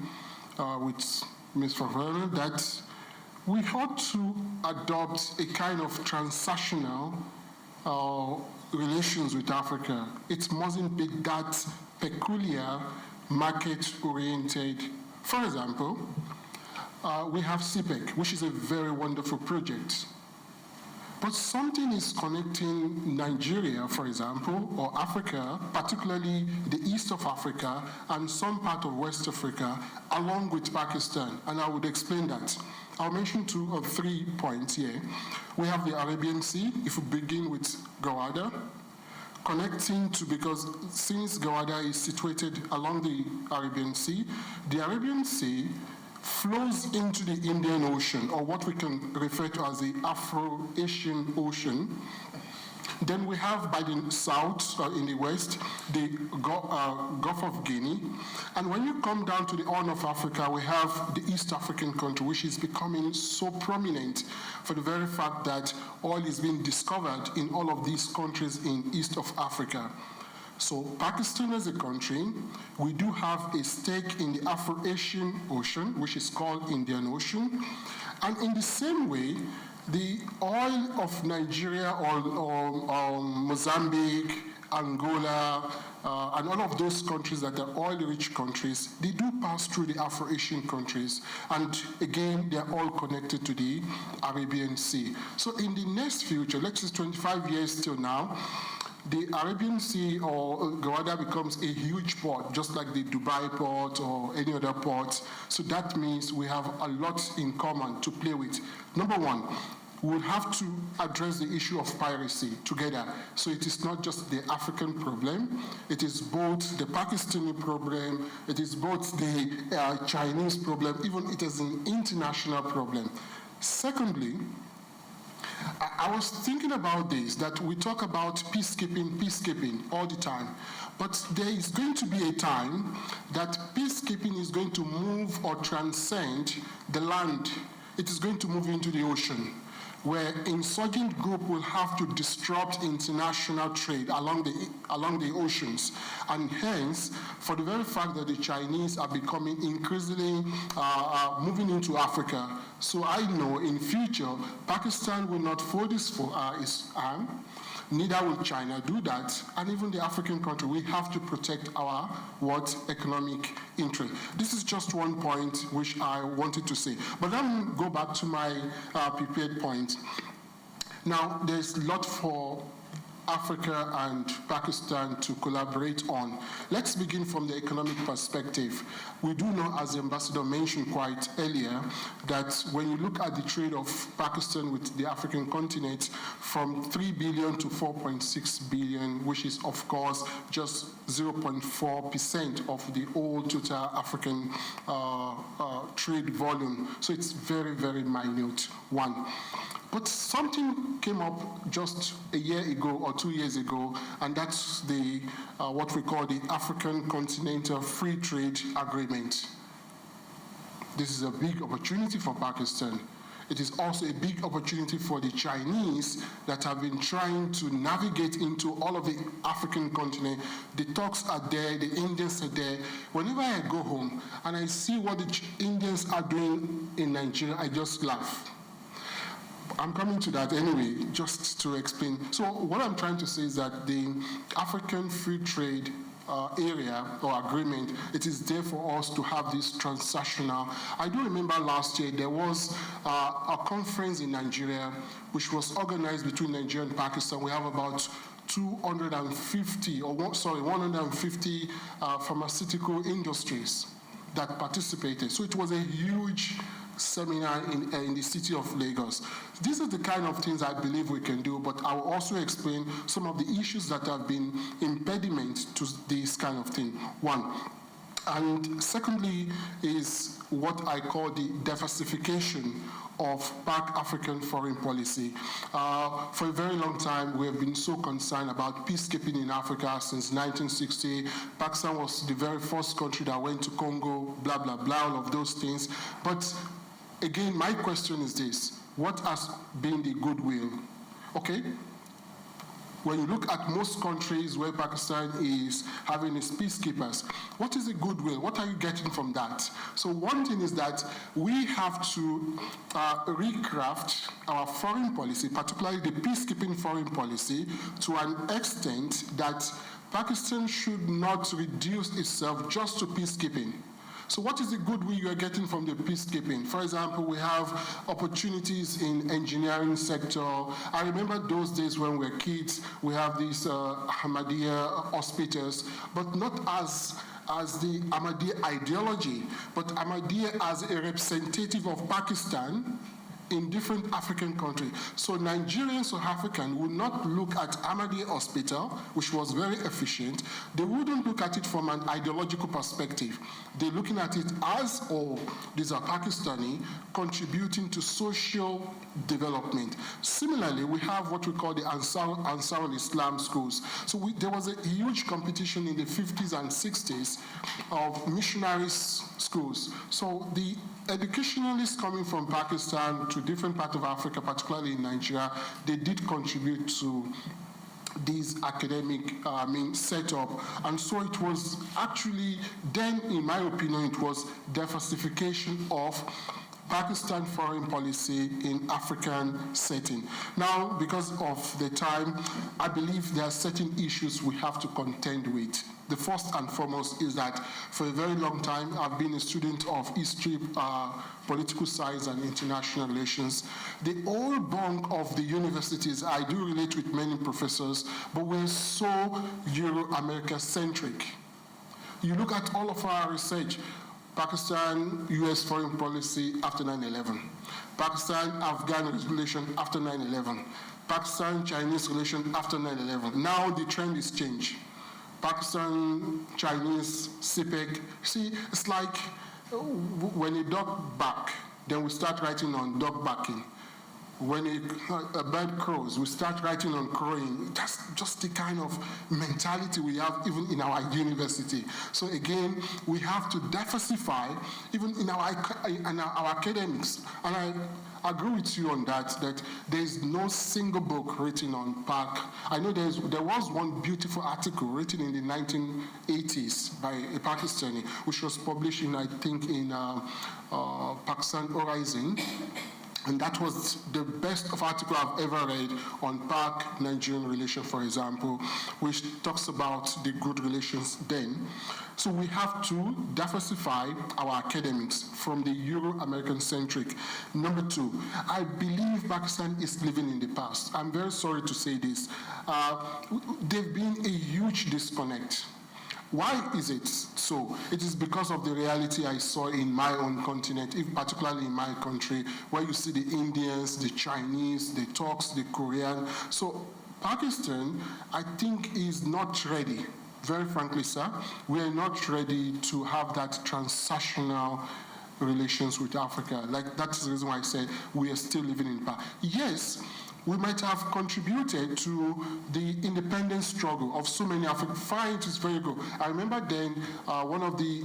[SPEAKER 6] with Ms. Favela, that we ought to adopt a kind of transactional relations with Africa. It mustn't be that peculiar market-oriented. For example, we have CPEC, which is a very wonderful project. But something is connecting Nigeria, for example, or Africa, particularly the east of Africa and some part of West Africa, along with Pakistan, and I would explain that. I'll mention 2 or 3 points here. We have the Arabian Sea, if we begin with Gawada, connecting to, because since Gawada is situated along the Arabian Sea flows into the Indian Ocean, or what we can refer to as the Afro-Asian Ocean. Then we have by the south, in the west, the Gulf of Guinea. And when you come down to the Horn of Africa, we have the East African country, which is becoming so prominent for the very fact that oil is being discovered in all of these countries in East of Africa. So Pakistan as a country, we do have a stake in the Afro-Asian Ocean, which is called Indian Ocean. And in the same way, the oil of Nigeria or Mozambique, Angola, and all of those countries that are oil-rich countries, they do pass through the Afro-Asian countries. And again, they're all connected to the Arabian Sea. So in the next future, let's say 25 years till now, the Arabian Sea or Gawada becomes a huge port, just like the Dubai port or any other port. So that means we have a lot in common to play with. Number one, we'll have to address the issue of piracy together. So it is not just the African problem, it is both the Pakistani problem, it is both the Chinese problem, even it is an international problem. Secondly, I was thinking about this, that we talk about peacekeeping all the time. But there is going to be a time that peacekeeping is going to move or transcend the land. It is going to move into the ocean, where insurgent group will have to disrupt international trade along the oceans. And hence, for the very fact that the Chinese are becoming increasingly moving into Africa, so I know in future, Pakistan will not fold its arm, neither will China do that, and even the African country, we have to protect our economic interest. This is just one point which I wanted to say. But let me go back to my prepared point. Now, there's a lot for Africa and Pakistan to collaborate on. Let's begin from the economic perspective. We do know, as the ambassador mentioned quite earlier, that when you look at the trade of Pakistan with the African continent, from 3 billion to 4.6 billion, which is, of course, just 0.4% of the whole total African trade volume. So it's very, very minute, one. But something came up just a year ago or 2 years ago, and that's the what we call the African Continental Free Trade Agreement. This is a big opportunity for Pakistan. It is also a big opportunity for the Chinese that have been trying to navigate into all of the African continent. The talks are there, the Indians are there. Whenever I go home and I see what the Indians are doing in Nigeria, I just laugh. I'm coming to that anyway, just to explain. So what I'm trying to say is that the African Free Trade area or agreement, it is there for us to have this transactional. I do remember last year there was a conference in Nigeria which was organized between Nigeria and Pakistan. We have about 150 pharmaceutical industries that participated. So it was a huge seminar in the city of Lagos. These are the kind of things I believe we can do, but I will also explain some of the issues that have been impediment to this kind of thing. One. And secondly is what I call the diversification of Pan-African foreign policy. For a very long time, we have been so concerned about peacekeeping in Africa since 1960. Pakistan was the very first country that went to Congo, blah, blah, blah, all of those things. But again, my question is this: what has been the goodwill? Okay? When you look at most countries where Pakistan is having its peacekeepers, what is the goodwill? What are you getting from that? So one thing is that we have to recraft our foreign policy, particularly the peacekeeping foreign policy, to an extent that Pakistan should not reduce itself just to peacekeeping. So what is the goodwill you are getting from the peacekeeping? For example, we have opportunities in engineering sector. I remember those days when we were kids, we have these Ahmadiyya hospitals, but not as the Ahmadiyya ideology, but Ahmadiyya as a representative of Pakistan in different African countries. So Nigerians or African would not look at Ahmadiyya Hospital, which was very efficient. They wouldn't look at it from an ideological perspective. They're looking at it as, oh, these are Pakistani contributing to social development. Similarly, we have what we call the Ansar al-Islam schools. So there was a huge competition in the 50s and 60s of missionaries schools. So the educationalists coming from Pakistan to different parts of Africa, particularly in Nigeria, they did contribute to this academic setup. And so it was actually, then in my opinion, it was diversification of Pakistan foreign policy in African setting. Now, because of the time, I believe there are certain issues we have to contend with. The first and foremost is that for a very long time, I've been a student of history, political science, and international relations. The old bunk of the universities, I do relate with many professors, but we're so Euro-America-centric. You look at all of our research, Pakistan, US foreign policy after 9/11, Pakistan-Afghan relation after 9/11, Pakistan-Chinese relation after 9/11. Now the trend is changed. Pakistan, Chinese, CPEC. See, it's like when a dog barks, then we start writing on dog barking. When a bird crows, we start writing on crowing. That's just the kind of mentality we have even in our university. So again, we have to diversify even in our academics. And I agree with you on that there is no single book written on Pak. I know there was one beautiful article written in the 1980s by a Pakistani, which was published in, I think, in Pakistan Horizon. And that was the best of article I've ever read on Pak-Nigerian relation, for example, which talks about the good relations then. So we have to diversify our academics from the Euro-American centric. Number two, I believe Pakistan is living in the past. I'm very sorry to say this. There's been a huge disconnect. Why is it so? It is because of the reality I saw in my own continent, particularly in my country, where you see the Indians, the Chinese, the Turks, the Koreans. So Pakistan, I think, is not ready. Very frankly, sir, we are not ready to have that transnational relations with Africa. Like, that's the reason why I said we are still living in power. Yes, we might have contributed to the independence struggle of so many Africans. Fine, it is very good. I remember then one of the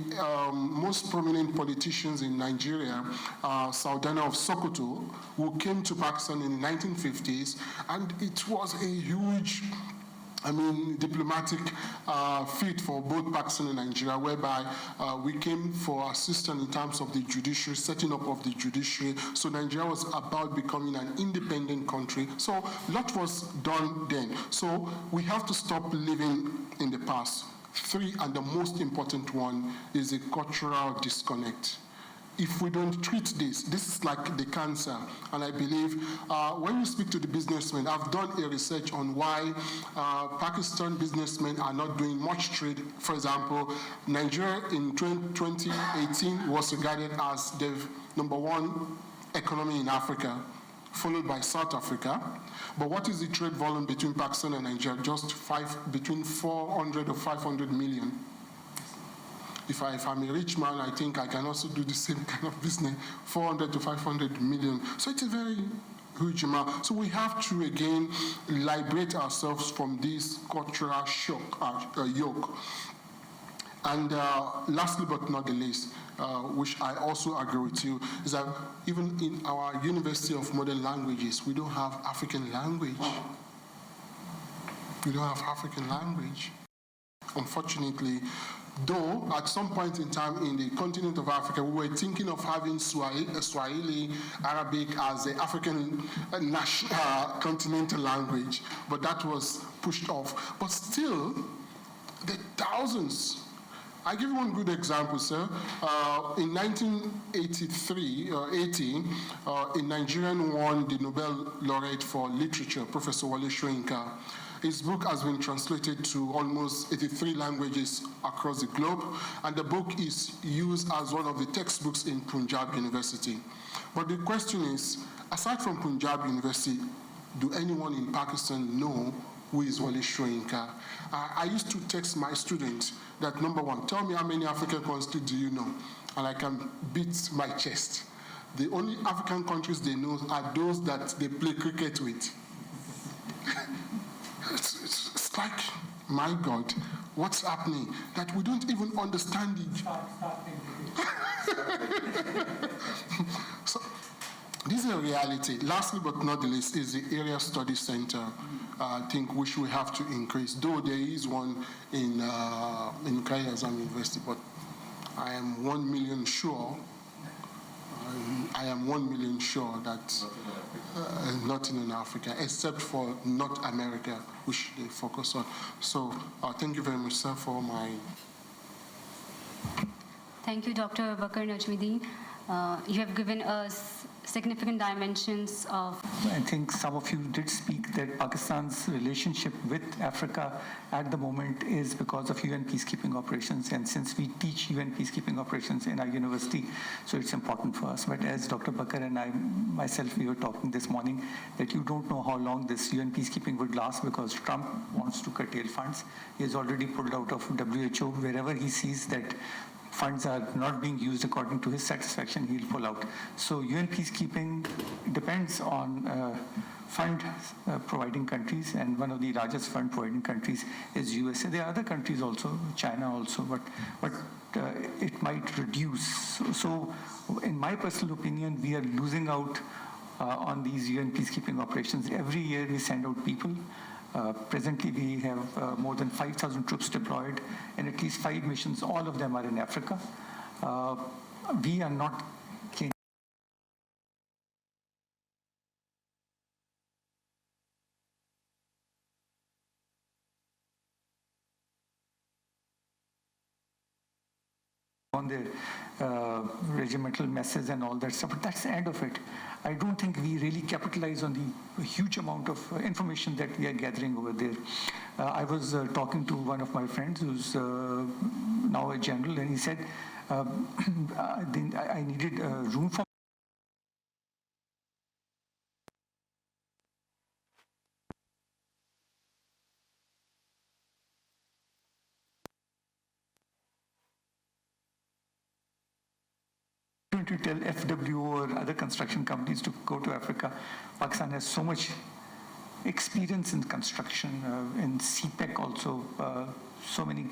[SPEAKER 6] most prominent politicians in Nigeria, Saldana of Sokoto, who came to Pakistan in the 1950s, and it was a huge diplomatic feat for both Pakistan and Nigeria, whereby we came for assistance in terms of the judiciary, setting up of the judiciary. So Nigeria was about becoming an independent country. So a lot was done then. So we have to stop living in the past. Three, and the most important one, is a cultural disconnect. If we don't treat this is like the cancer. And I believe when you speak to the businessmen, I've done a research on why Pakistan businessmen are not doing much trade. For example, Nigeria in 2018 was regarded as the #1 economy in Africa, followed by South Africa. But what is the trade volume between Pakistan and Nigeria? Just between 400 or 500 million. If I'm a rich man, I think I can also do the same kind of business, 400 to 500 million. So it's a very huge amount. So we have to, again, liberate ourselves from this cultural yoke. And lastly but not the least, which I also agree with you, is that even in our University of Modern Languages, we don't have African language. We don't have African language. Unfortunately, though at some point in time in the continent of Africa, we were thinking of having Swahili Arabic as the African continental language, but that was pushed off. But still, the thousands. I give you one good example, sir. In 1983 or 80, a Nigerian won the Nobel laureate for literature, Professor Wale Soyinka. His book has been translated to almost 83 languages across the globe, and the book is used as one of the textbooks in Punjab University. But the question is, aside from Punjab University, do anyone in Pakistan know who is Wale Soyinka? I used to text my students that, number one, tell me how many African countries do you know? And I can beat my chest. The only African countries they know are those that they play cricket with. It's like, my God, what's happening? That we don't even understand it. So, this is a reality. Lastly but not the least is the Area Study Center, I think, which we have to increase, though there is one in Qayyim Azam University, but I am 1 million sure, that nothing in Africa, except for North America, which they focus on. So thank you very much, sir, for my...
[SPEAKER 1] Thank you, Dr. Bakr Najmuddin. You have given us significant dimensions of...
[SPEAKER 3] I think some of you did speak that Pakistan's relationship with Africa at the moment is because of UN peacekeeping operations, and since we teach UN peacekeeping operations in our university, so it's important for us. But as Dr. Bakr and I, myself, we were talking this morning that you don't know how long this UN peacekeeping would last because Trump wants to curtail funds. He has already pulled out of WHO. Wherever he sees that funds are not being used according to his satisfaction, he'll pull out. So UN peacekeeping depends on fund providing countries, and one of the largest fund providing countries is USA. There are other countries also, China also, but it might reduce. So in my personal opinion, we are losing out on these UN peacekeeping operations. Every year we send out people. Presently, we have more than 5,000 troops deployed in at least 5 missions. All of them are in Africa. We are not on their regimental messes and all that stuff, but that's the end of it. I don't think we really capitalize on the huge amount of information that we are gathering over there. I was talking to one of my friends who's now a general, and he said, I needed room for to tell FWO or other construction companies to go to Africa. Pakistan has so much experience in construction, in CPEC also, so many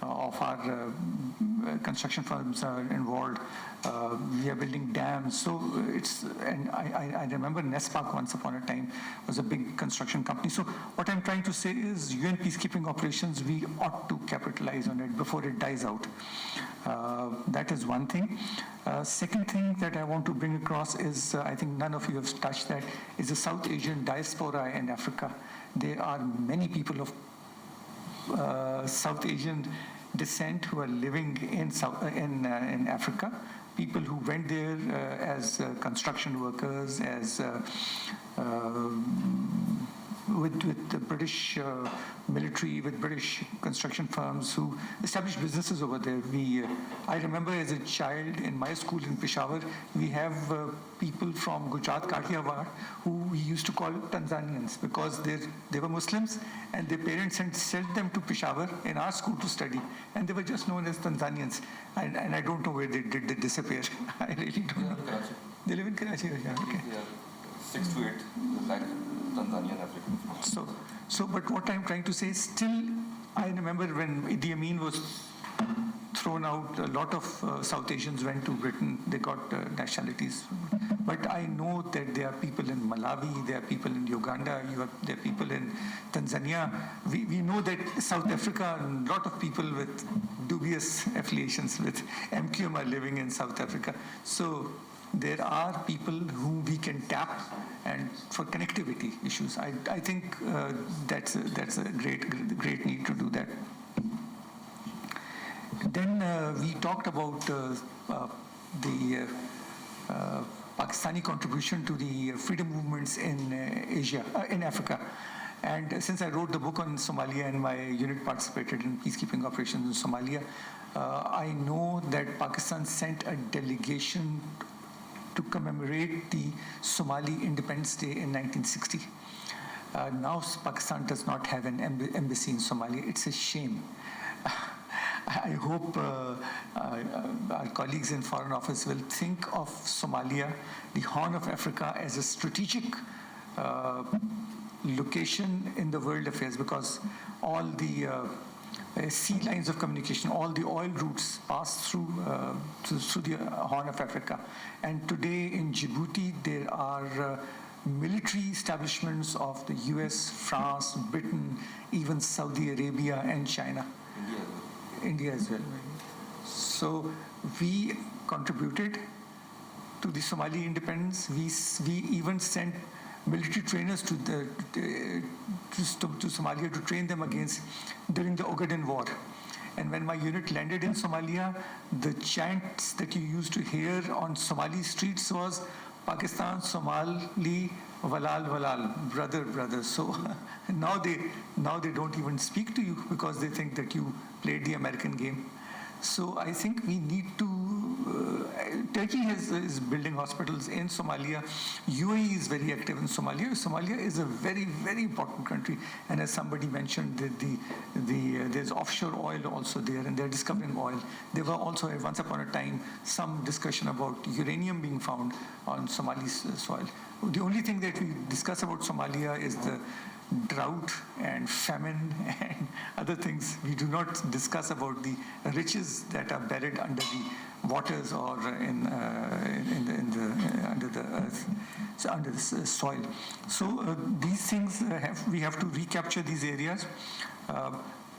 [SPEAKER 3] of our construction firms are involved. We are building dams. So it's, and I remember NESPAC once upon a time was a big construction company. So what I'm trying to say is UN peacekeeping operations, we ought to capitalize on it before it dies out. That is one thing. Second thing that I want to bring across is, I think none of you have touched that, is the South Asian diaspora in Africa. There are many people of South Asian descent who are living in Africa. People who went there as construction workers, as with the British military, with British construction firms who established businesses over there. I remember as a child in my school in Peshawar, we have people from Gujarat, Kathiawar, who we used to call Tanzanians because they were Muslims and their parents had sent them to Peshawar in our school to study, and they were just known as Tanzanians. And I don't know where they disappear. I really don't know.
[SPEAKER 2] Karachi.
[SPEAKER 3] They live in Karachi, yeah, okay.
[SPEAKER 2] Yeah, 6 to 8 lakh Tanzanian Africans.
[SPEAKER 3] So, but what I'm trying to say is still, I remember when Idi Amin was thrown out, a lot of South Asians went to Britain, they got nationalities. But I know that there are people in Malawi, there are people in Uganda, there are people in Tanzania. We know that South Africa, a lot of people with dubious affiliations with MQM are living in South Africa. So there are people whom we can tap and for connectivity issues. I think that's a great need to do that. Then we talked about the Pakistani contribution to the freedom movements in Asia, in Africa. And since I wrote the book on Somalia and my unit participated in peacekeeping operations in Somalia, I know that Pakistan sent a delegation to commemorate the Somali Independence Day in 1960. Now Pakistan does not have an embassy in Somalia. It's a shame. I hope our colleagues in Foreign Office will think of Somalia, the Horn of Africa, as a strategic location in the world affairs, because all the sea lines of communication, all the oil routes pass through the Horn of Africa. And today in Djibouti, there are military establishments of the US, France, Britain, even Saudi Arabia and China. India as well. So we contributed to the Somali independence. We even sent military trainers to Somalia to train them during the Ogaden War. And when my unit landed in Somalia, the chants that you used to hear on Somali streets was Pakistan, Somali, Walal, Walal, brother, brother. So now they don't even speak to you because they think that you played the American game. So I think we need to, Turkey is building hospitals in Somalia. UAE is very active in Somalia. Somalia is a very, very important country. And as somebody mentioned, there's offshore oil also there, and they're discovering oil. There were also, once upon a time, some discussion about uranium being found on Somali soil. The only thing that we discuss about Somalia is the drought and famine and other things. We do not discuss about the riches that are buried under the waters or under the earth, so under the soil. So these things we have to recapture these areas.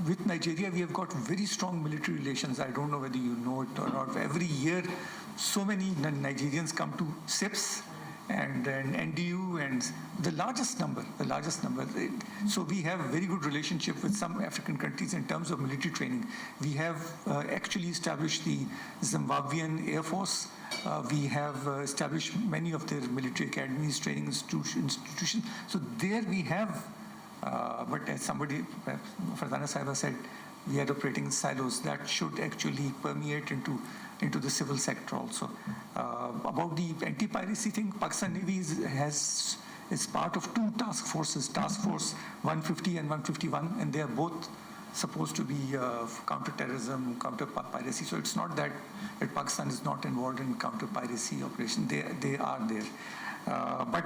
[SPEAKER 3] With Nigeria, we have got very strong military relations. I don't know whether you know it or not. Every year, so many Nigerians come to SIPS and NDU, and the largest number. So we have a very good relationship with some African countries in terms of military training. We have actually established the Zimbabwean Air Force. We have established many of their military academies, training institutions. So there we have, but as somebody, Farzana Sahiba said, we are operating in silos. That should actually permeate into the civil sector also. About the anti-piracy thing, Pakistan Navy is part of two task forces, Task Force 150 and 151, and they are both supposed to be counter-terrorism, counter-piracy. So it's not that Pakistan is not involved in counter-piracy operation. They are there, but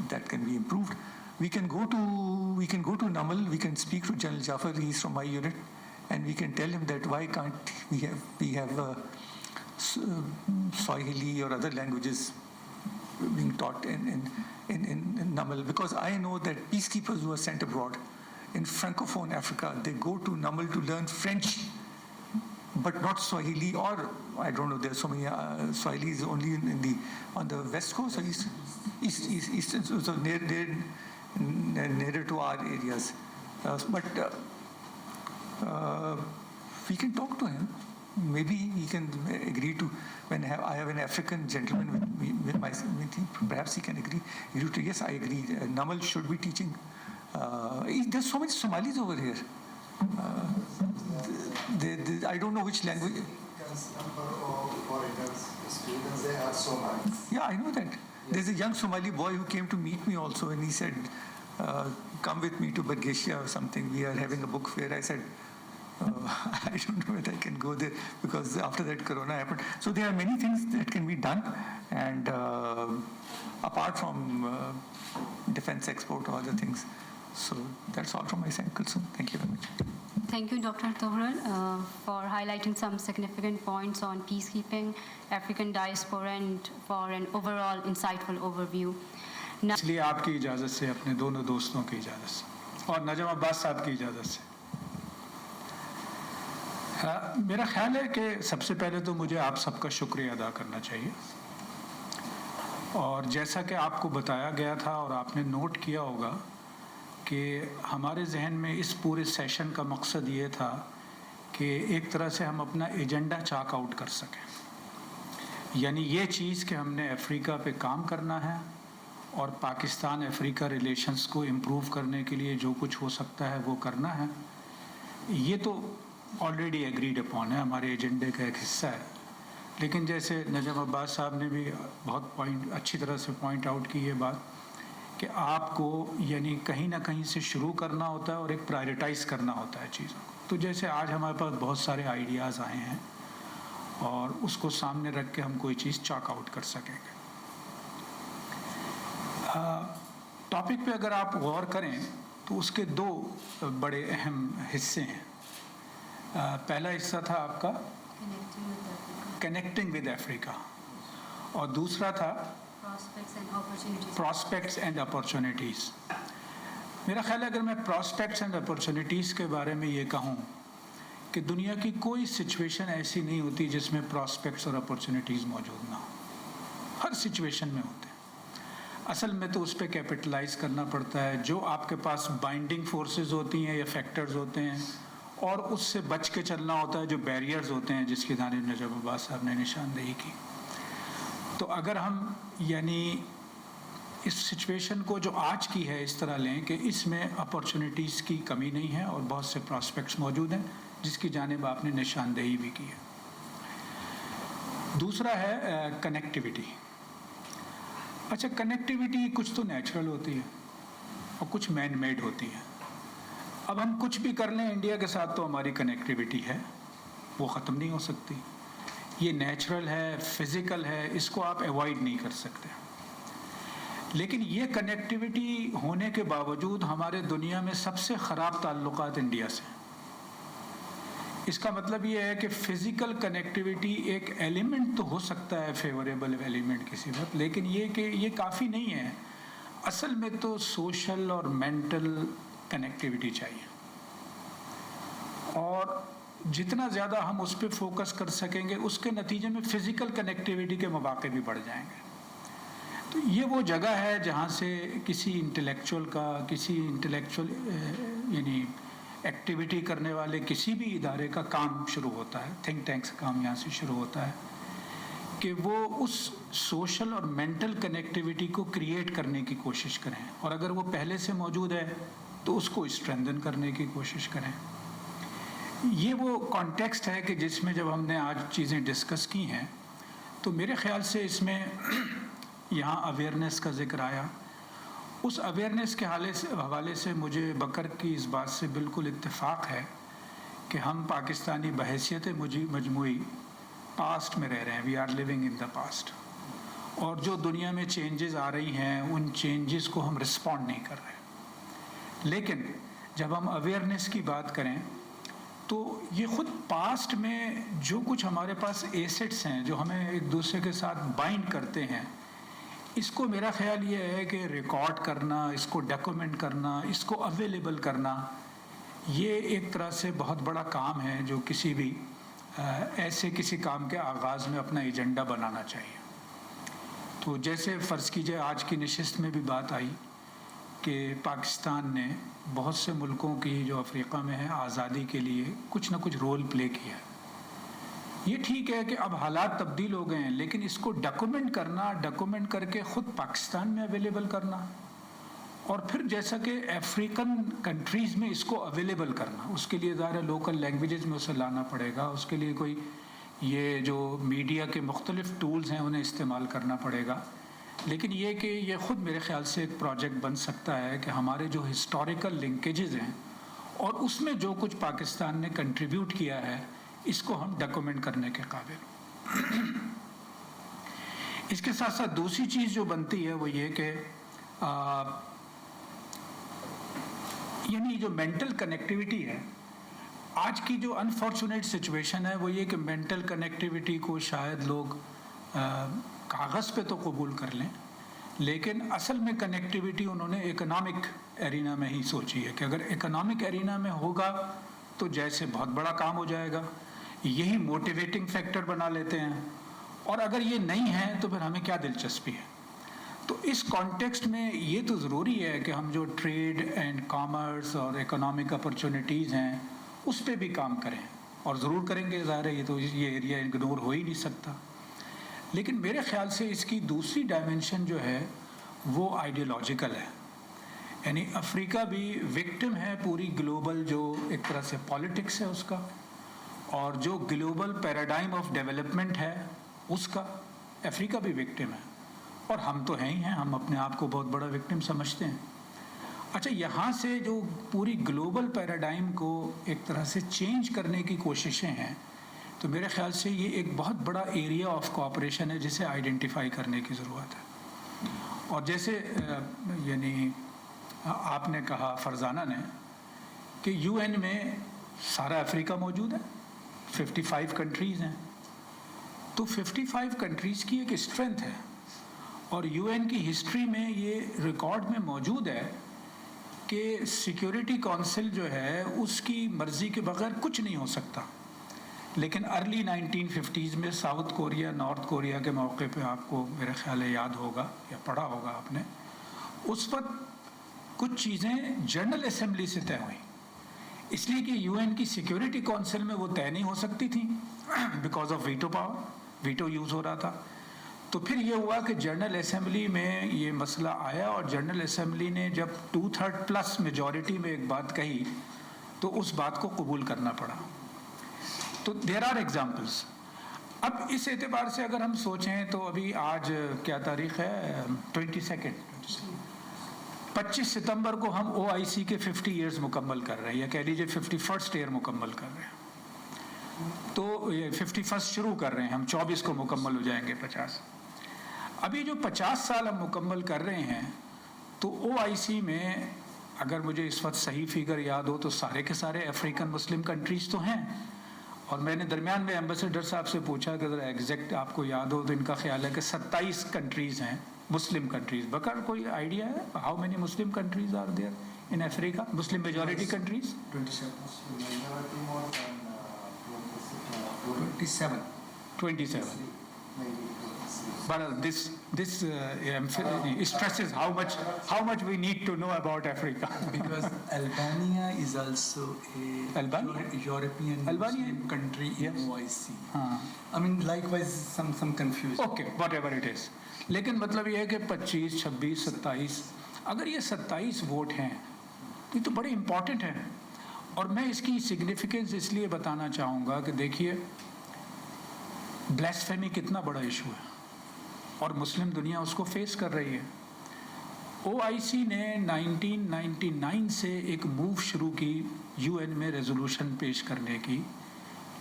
[SPEAKER 3] that can be improved. We can go to Namal. We can speak to General Jafar. He's from my unit. And we can tell him that why can't we have Swahili or other languages being taught in Namal? Because I know that peacekeepers who are sent abroad in Francophone Africa, they go to Namal to learn French, but not Swahili, or I don't know. There are so many Swahilis only on the west coast or east, so nearer to our areas. But we can talk to him. Maybe he can agree to, when I have an African gentleman with him, perhaps he can agree to, yes, I agree. Namal should be teaching. There's so many Somalis over here. I don't know which language.
[SPEAKER 4] Number of foreigners, students, they are Somalis.
[SPEAKER 3] Yeah, I know that. Yes. There's a young Somali boy who came to meet me also, and he said, come with me to Bergesia or something. We are having a book fair. I said, I don't know whether I can go there because after that Corona happened. So there are many things that can be done, and apart from defense export or other things. So that's all from my side, Kulsum. Thank you very much.
[SPEAKER 1] Thank you, Dr. Tohran, for highlighting some significant points on peacekeeping, African diaspora, and for an overall insightful overview.
[SPEAKER 7] इसलिए आपकी इजाज़त से, अपने दोनों दोस्तों की इजाज़त से और नजम अब्बास साहब की इजाज़त से मेरा ख्याल है कि सबसे पहले तो मुझे आप सबका शुक्रिया अदा करना चाहिए। और जैसा कि आपको बताया गया था और आपने नोट किया होगा कि हमारे जहन में इस पूरे सेशन का मकसद ये था कि एक तरह से हम अपना एजेंडा चाक आउट कर सकें, यानी ये चीज़ कि हमने अफ्रीका पे काम करना है اور پاکستان افریقہ ریلیشنز کو امپروو کرنے کے لیے جو کچھ ہو سکتا ہے وہ کرنا ہے. یہ تو آلریڈی ایگریڈ اپون ہے, ہمارے ایجنڈے کا ایک حصہ ہے. لیکن جیسے نجم عباس صاحب نے بھی بہت اچھی طرح سے پوائنٹ آؤٹ کی یہ بات کہ آپ کو یعنی کہیں نہ کہیں سے شروع کرنا ہوتا ہے اور ایک پرائرٹائز کرنا ہوتا ہے چیزوں کو. تو جیسے آج ہمارے پاس بہت سارے آئیڈیاز آئے ہیں اور اس کو سامنے رکھ کے ہم کوئی چیز چاک آؤٹ کر سکیں گے. ٹاپک پہ اگر آپ غور کریں تو اس کے دو بڑے اہم حصے ہیں. پہلا حصہ تھا آپ کا کنیکٹنگ ود افریقہ اور دوسرا تھا پراسپیکٹس اینڈ اپارچونیٹیز. میرا خیال ہے اگر میں پراسپیکٹس اینڈ اپارچونیٹیز کے بارے میں یہ کہوں کہ دنیا کی کوئی سچویشن ایسی نہیں ہوتی جس میں پراسپیکٹس اور اپارچونیٹیز موجود نہ ہو. ہر سچویشن میں ہوتے ہیں. اصل میں تو اس پہ کیپٹلائز کرنا پڑتا ہے. جو آپ کے پاس بائنڈنگ فورسز ہوتی ہیں یا فیکٹرز ہوتے ہیں اور اس سے بچ کے چلنا ہوتا ہے جو بیریئرز ہوتے ہیں جس کی جانب نجم عباس صاحب نے نشاندہی کی. تو اگر ہم یعنی اس سچویشن کو جو آج کی ہے اس طرح لیں کہ اس میں اپارچونیٹیز کی کمی نہیں ہے اور بہت سے پراسپیکٹس موجود ہیں جس کی جانب آپ نے نشاندہی بھی کی ہے. دوسرا ہے کنیکٹیوٹی. اچھا, کنیکٹیوٹی کچھ تو نیچرل ہوتی ہے اور کچھ مین میڈ ہوتی ہے. اب ہم کچھ بھی کر لیں انڈیا کے ساتھ تو ہماری کنیکٹیوٹی ہے, وہ ختم نہیں ہو سکتی. یہ نیچرل ہے, فزیکل ہے, اس کو آپ ایوائڈ نہیں کر سکتے. لیکن یہ کنیکٹیوٹی ہونے کے باوجود ہمارے دنیا میں سب سے خراب تعلقات انڈیا سے. اس کا مطلب یہ ہے کہ فزیکل کنیکٹیوٹی ایک ایلیمنٹ تو ہو سکتا ہے, فیوریبل ایلیمنٹ کسی وقت, لیکن یہ کہ یہ کافی نہیں ہے. اصل میں تو سوشل اور مینٹل کنیکٹیوٹی چاہیے, اور جتنا زیادہ ہم اس پہ فوکس کر سکیں گے اس کے نتیجے میں فزیکل کنیکٹیوٹی کے مواقع بھی بڑھ جائیں گے. تو یہ وہ جگہ ہے جہاں سے کسی انٹلیکچوئل کا, کسی انٹلیکچوئل یعنی ایکٹیویٹی کرنے والے کسی بھی ادارے کا کام شروع ہوتا ہے. تھنک ٹینکس کا کام یہاں سے شروع ہوتا ہے کہ وہ اس سوشل اور مینٹل کنیکٹیوٹی کو کریٹ کرنے کی کوشش کریں, اور اگر وہ پہلے سے موجود ہے تو اس کو اسٹرینتھن کرنے کی کوشش کریں. یہ وہ کانٹیکسٹ ہے کہ جس میں جب ہم نے آج چیزیں ڈسکس کی ہیں تو میرے خیال سے اس میں یہاں اویئرنیس کا ذکر آیا. اس اویئرنیس کے حوالے سے مجھے بکر کی اس بات سے بالکل اتفاق ہے کہ ہم پاکستانی بحیثیت مجموعی پاسٹ میں رہ رہے ہیں. We are living in the past, اور جو دنیا میں چینجز آ رہی ہیں ان چینجز کو ہم رسپونڈ نہیں کر رہے. لیکن جب ہم اویئرنیس کی بات کریں تو یہ خود پاسٹ میں جو کچھ ہمارے پاس ایسٹس ہیں جو ہمیں ایک دوسرے کے ساتھ بائنڈ کرتے ہیں, اس کو میرا خیال یہ ہے کہ ریکارڈ کرنا, اس کو ڈاکومنٹ کرنا, اس کو اویلیبل کرنا, یہ ایک طرح سے بہت بڑا کام ہے جو کسی بھی ایسے کسی کام کے آغاز میں اپنا ایجنڈا بنانا چاہیے. تو جیسے فرض کیجئے آج کی نشست میں بھی بات آئی کہ پاکستان نے بہت سے ملکوں کی جو افریقہ میں ہیں آزادی کے لیے کچھ نہ کچھ رول پلے کیا ہے. یہ ٹھیک ہے کہ اب حالات تبدیل ہو گئے ہیں, لیکن اس کو ڈاکومنٹ کرنا, ڈاکومنٹ کر کے خود پاکستان میں اویلیبل کرنا, اور پھر جیسا کہ افریقن کنٹریز میں اس کو اویلیبل کرنا, اس کے لیے ظاہر لوکل لینگویجز میں اسے لانا پڑے گا. اس کے لیے کوئی یہ جو میڈیا کے مختلف ٹولز ہیں انہیں استعمال کرنا پڑے گا. لیکن یہ کہ یہ خود میرے خیال سے ایک پروجیکٹ بن سکتا ہے کہ ہمارے جو ہسٹوریکل لنکیجز ہیں اور اس میں جو کچھ پاکستان نے کنٹریبیوٹ کیا ہے اس کو ہم ڈاکومنٹ کرنے کے قابل ہوں. اس کے ساتھ ساتھ دوسری چیز جو بنتی ہے وہ یہ کہ یعنی جو مینٹل کنیکٹیوٹی ہے, آج کی جو انفارچونیٹ سچویشن ہے وہ یہ کہ مینٹل کنیکٹیوٹی کو شاید لوگ کاغذ پہ تو قبول کر لیں, لیکن اصل میں کنیکٹیوٹی انہوں نے اکنامک ایرینا میں ہی سوچی ہے کہ اگر اکنامک ایرینا میں ہوگا تو جیسے بہت بڑا کام ہو جائے گا, یہی موٹیویٹنگ فیکٹر بنا لیتے ہیں, اور اگر یہ نہیں ہے تو پھر ہمیں کیا دلچسپی ہے. تو اس کانٹیکسٹ میں یہ تو ضروری ہے کہ ہم جو ٹریڈ اینڈ کامرس اور اکنامک اپرچونیٹیز ہیں اس پہ بھی کام کریں, اور ضرور کریں گے, ظاہر ہے یہ تو یہ ایریا اگنور ہو ہی نہیں سکتا. لیکن میرے خیال سے اس کی دوسری ڈائمنشن جو ہے وہ آئیڈیالوجیکل ہے. یعنی افریقہ بھی وکٹم ہے پوری گلوبل جو ایک طرح سے پالیٹکس ہے اس کا, اور جو گلوبل پیراڈائم آف ڈیولپمنٹ ہے اس کا افریقہ بھی وکٹم ہے, اور ہم تو ہیں ہی ہیں, ہم اپنے آپ کو بہت بڑا وکٹم سمجھتے ہیں. اچھا, یہاں سے جو پوری گلوبل پیراڈائم کو ایک طرح سے چینج کرنے کی کوششیں ہیں, تو میرے خیال سے یہ ایک بہت بڑا ایریا آف کوآپریشن ہے جسے آئیڈینٹیفائی کرنے کی ضرورت ہے. اور جیسے یعنی آپ نے کہا فرزانہ نے کہ یو این میں سارا افریقہ موجود ہے, 55 کنٹریز ہیں, تو 55 کنٹریز کی ایک اسٹرینتھ ہے, اور یو این کی ہسٹری میں یہ ریکارڈ میں موجود ہے کہ سیکیورٹی کونسل جو ہے اس کی مرضی کے بغیر کچھ نہیں ہو سکتا. لیکن ارلی 1950s میں ساؤتھ کوریا, نارتھ کوریا کے موقع پہ آپ کو میرے خیال ہے یاد ہوگا یا پڑھا ہوگا آپ نے, اس وقت کچھ چیزیں جنرل اسمبلی سے طے ہوئیں, اس لیے کہ یو این کی سیکیورٹی کونسل میں وہ طے نہیں ہو سکتی تھیں because of veto power, veto use ہو رہا تھا. تو پھر یہ ہوا کہ جنرل اسمبلی میں یہ مسئلہ آیا, اور جنرل اسمبلی نے جب 2/3+ میجورٹی میں ایک بات کہی تو اس بات کو قبول کرنا پڑا. تو دیر آر ایگزامپلس. اب اس اعتبار سے اگر ہم سوچیں تو ابھی آج کیا تاریخ ہے, 25 ستمبر کو ہم OIC کے 50 ایئرز مکمل کر رہے ہیں, یا کہہ لیجیے 51st ایئر مکمل کر رہے ہیں. تو 51st شروع کر رہے ہیں ہم, 24 کو مکمل ہو جائیں گے 50. ابھی جو 50 سال ہم مکمل کر رہے ہیں, تو OIC میں اگر مجھے اس وقت صحیح فگر یاد ہو تو سارے کے سارے افریقن مسلم کنٹریز تو ہیں. اور میں نے درمیان میں ایمبیسڈر صاحب سے پوچھا کہ ذرا ایگزیکٹ آپ کو یاد ہو, تو ان کا خیال ہے کہ 27 کنٹریز ہیں مسلم کنٹریز. بکر کوئی آئیڈیا ہے how many Muslim countries are there in Africa, Muslim majority countries? 27. But this stresses how much we need to know about Africa.
[SPEAKER 3] Because Albania is also a European Muslim country in OIC. I mean, likewise, some confusion.
[SPEAKER 7] Okay, whatever it is. لیکن مطلب یہ ہے کہ 25, 26, 27, اگر یہ 27 vote ہیں یہ تو بڑے امپورٹنٹ ہیں. اور میں اس کی سگنیفیکنس اس لیے بتانا چاہوں گا کہ دیکھیے بلیسفیمی کتنا بڑا ایشو ہے, اور مسلم دنیا اس کو فیس کر رہی ہے. OIC نے 1999 سے ایک موو شروع کی یو این میں ریزولوشن پیش کرنے کی,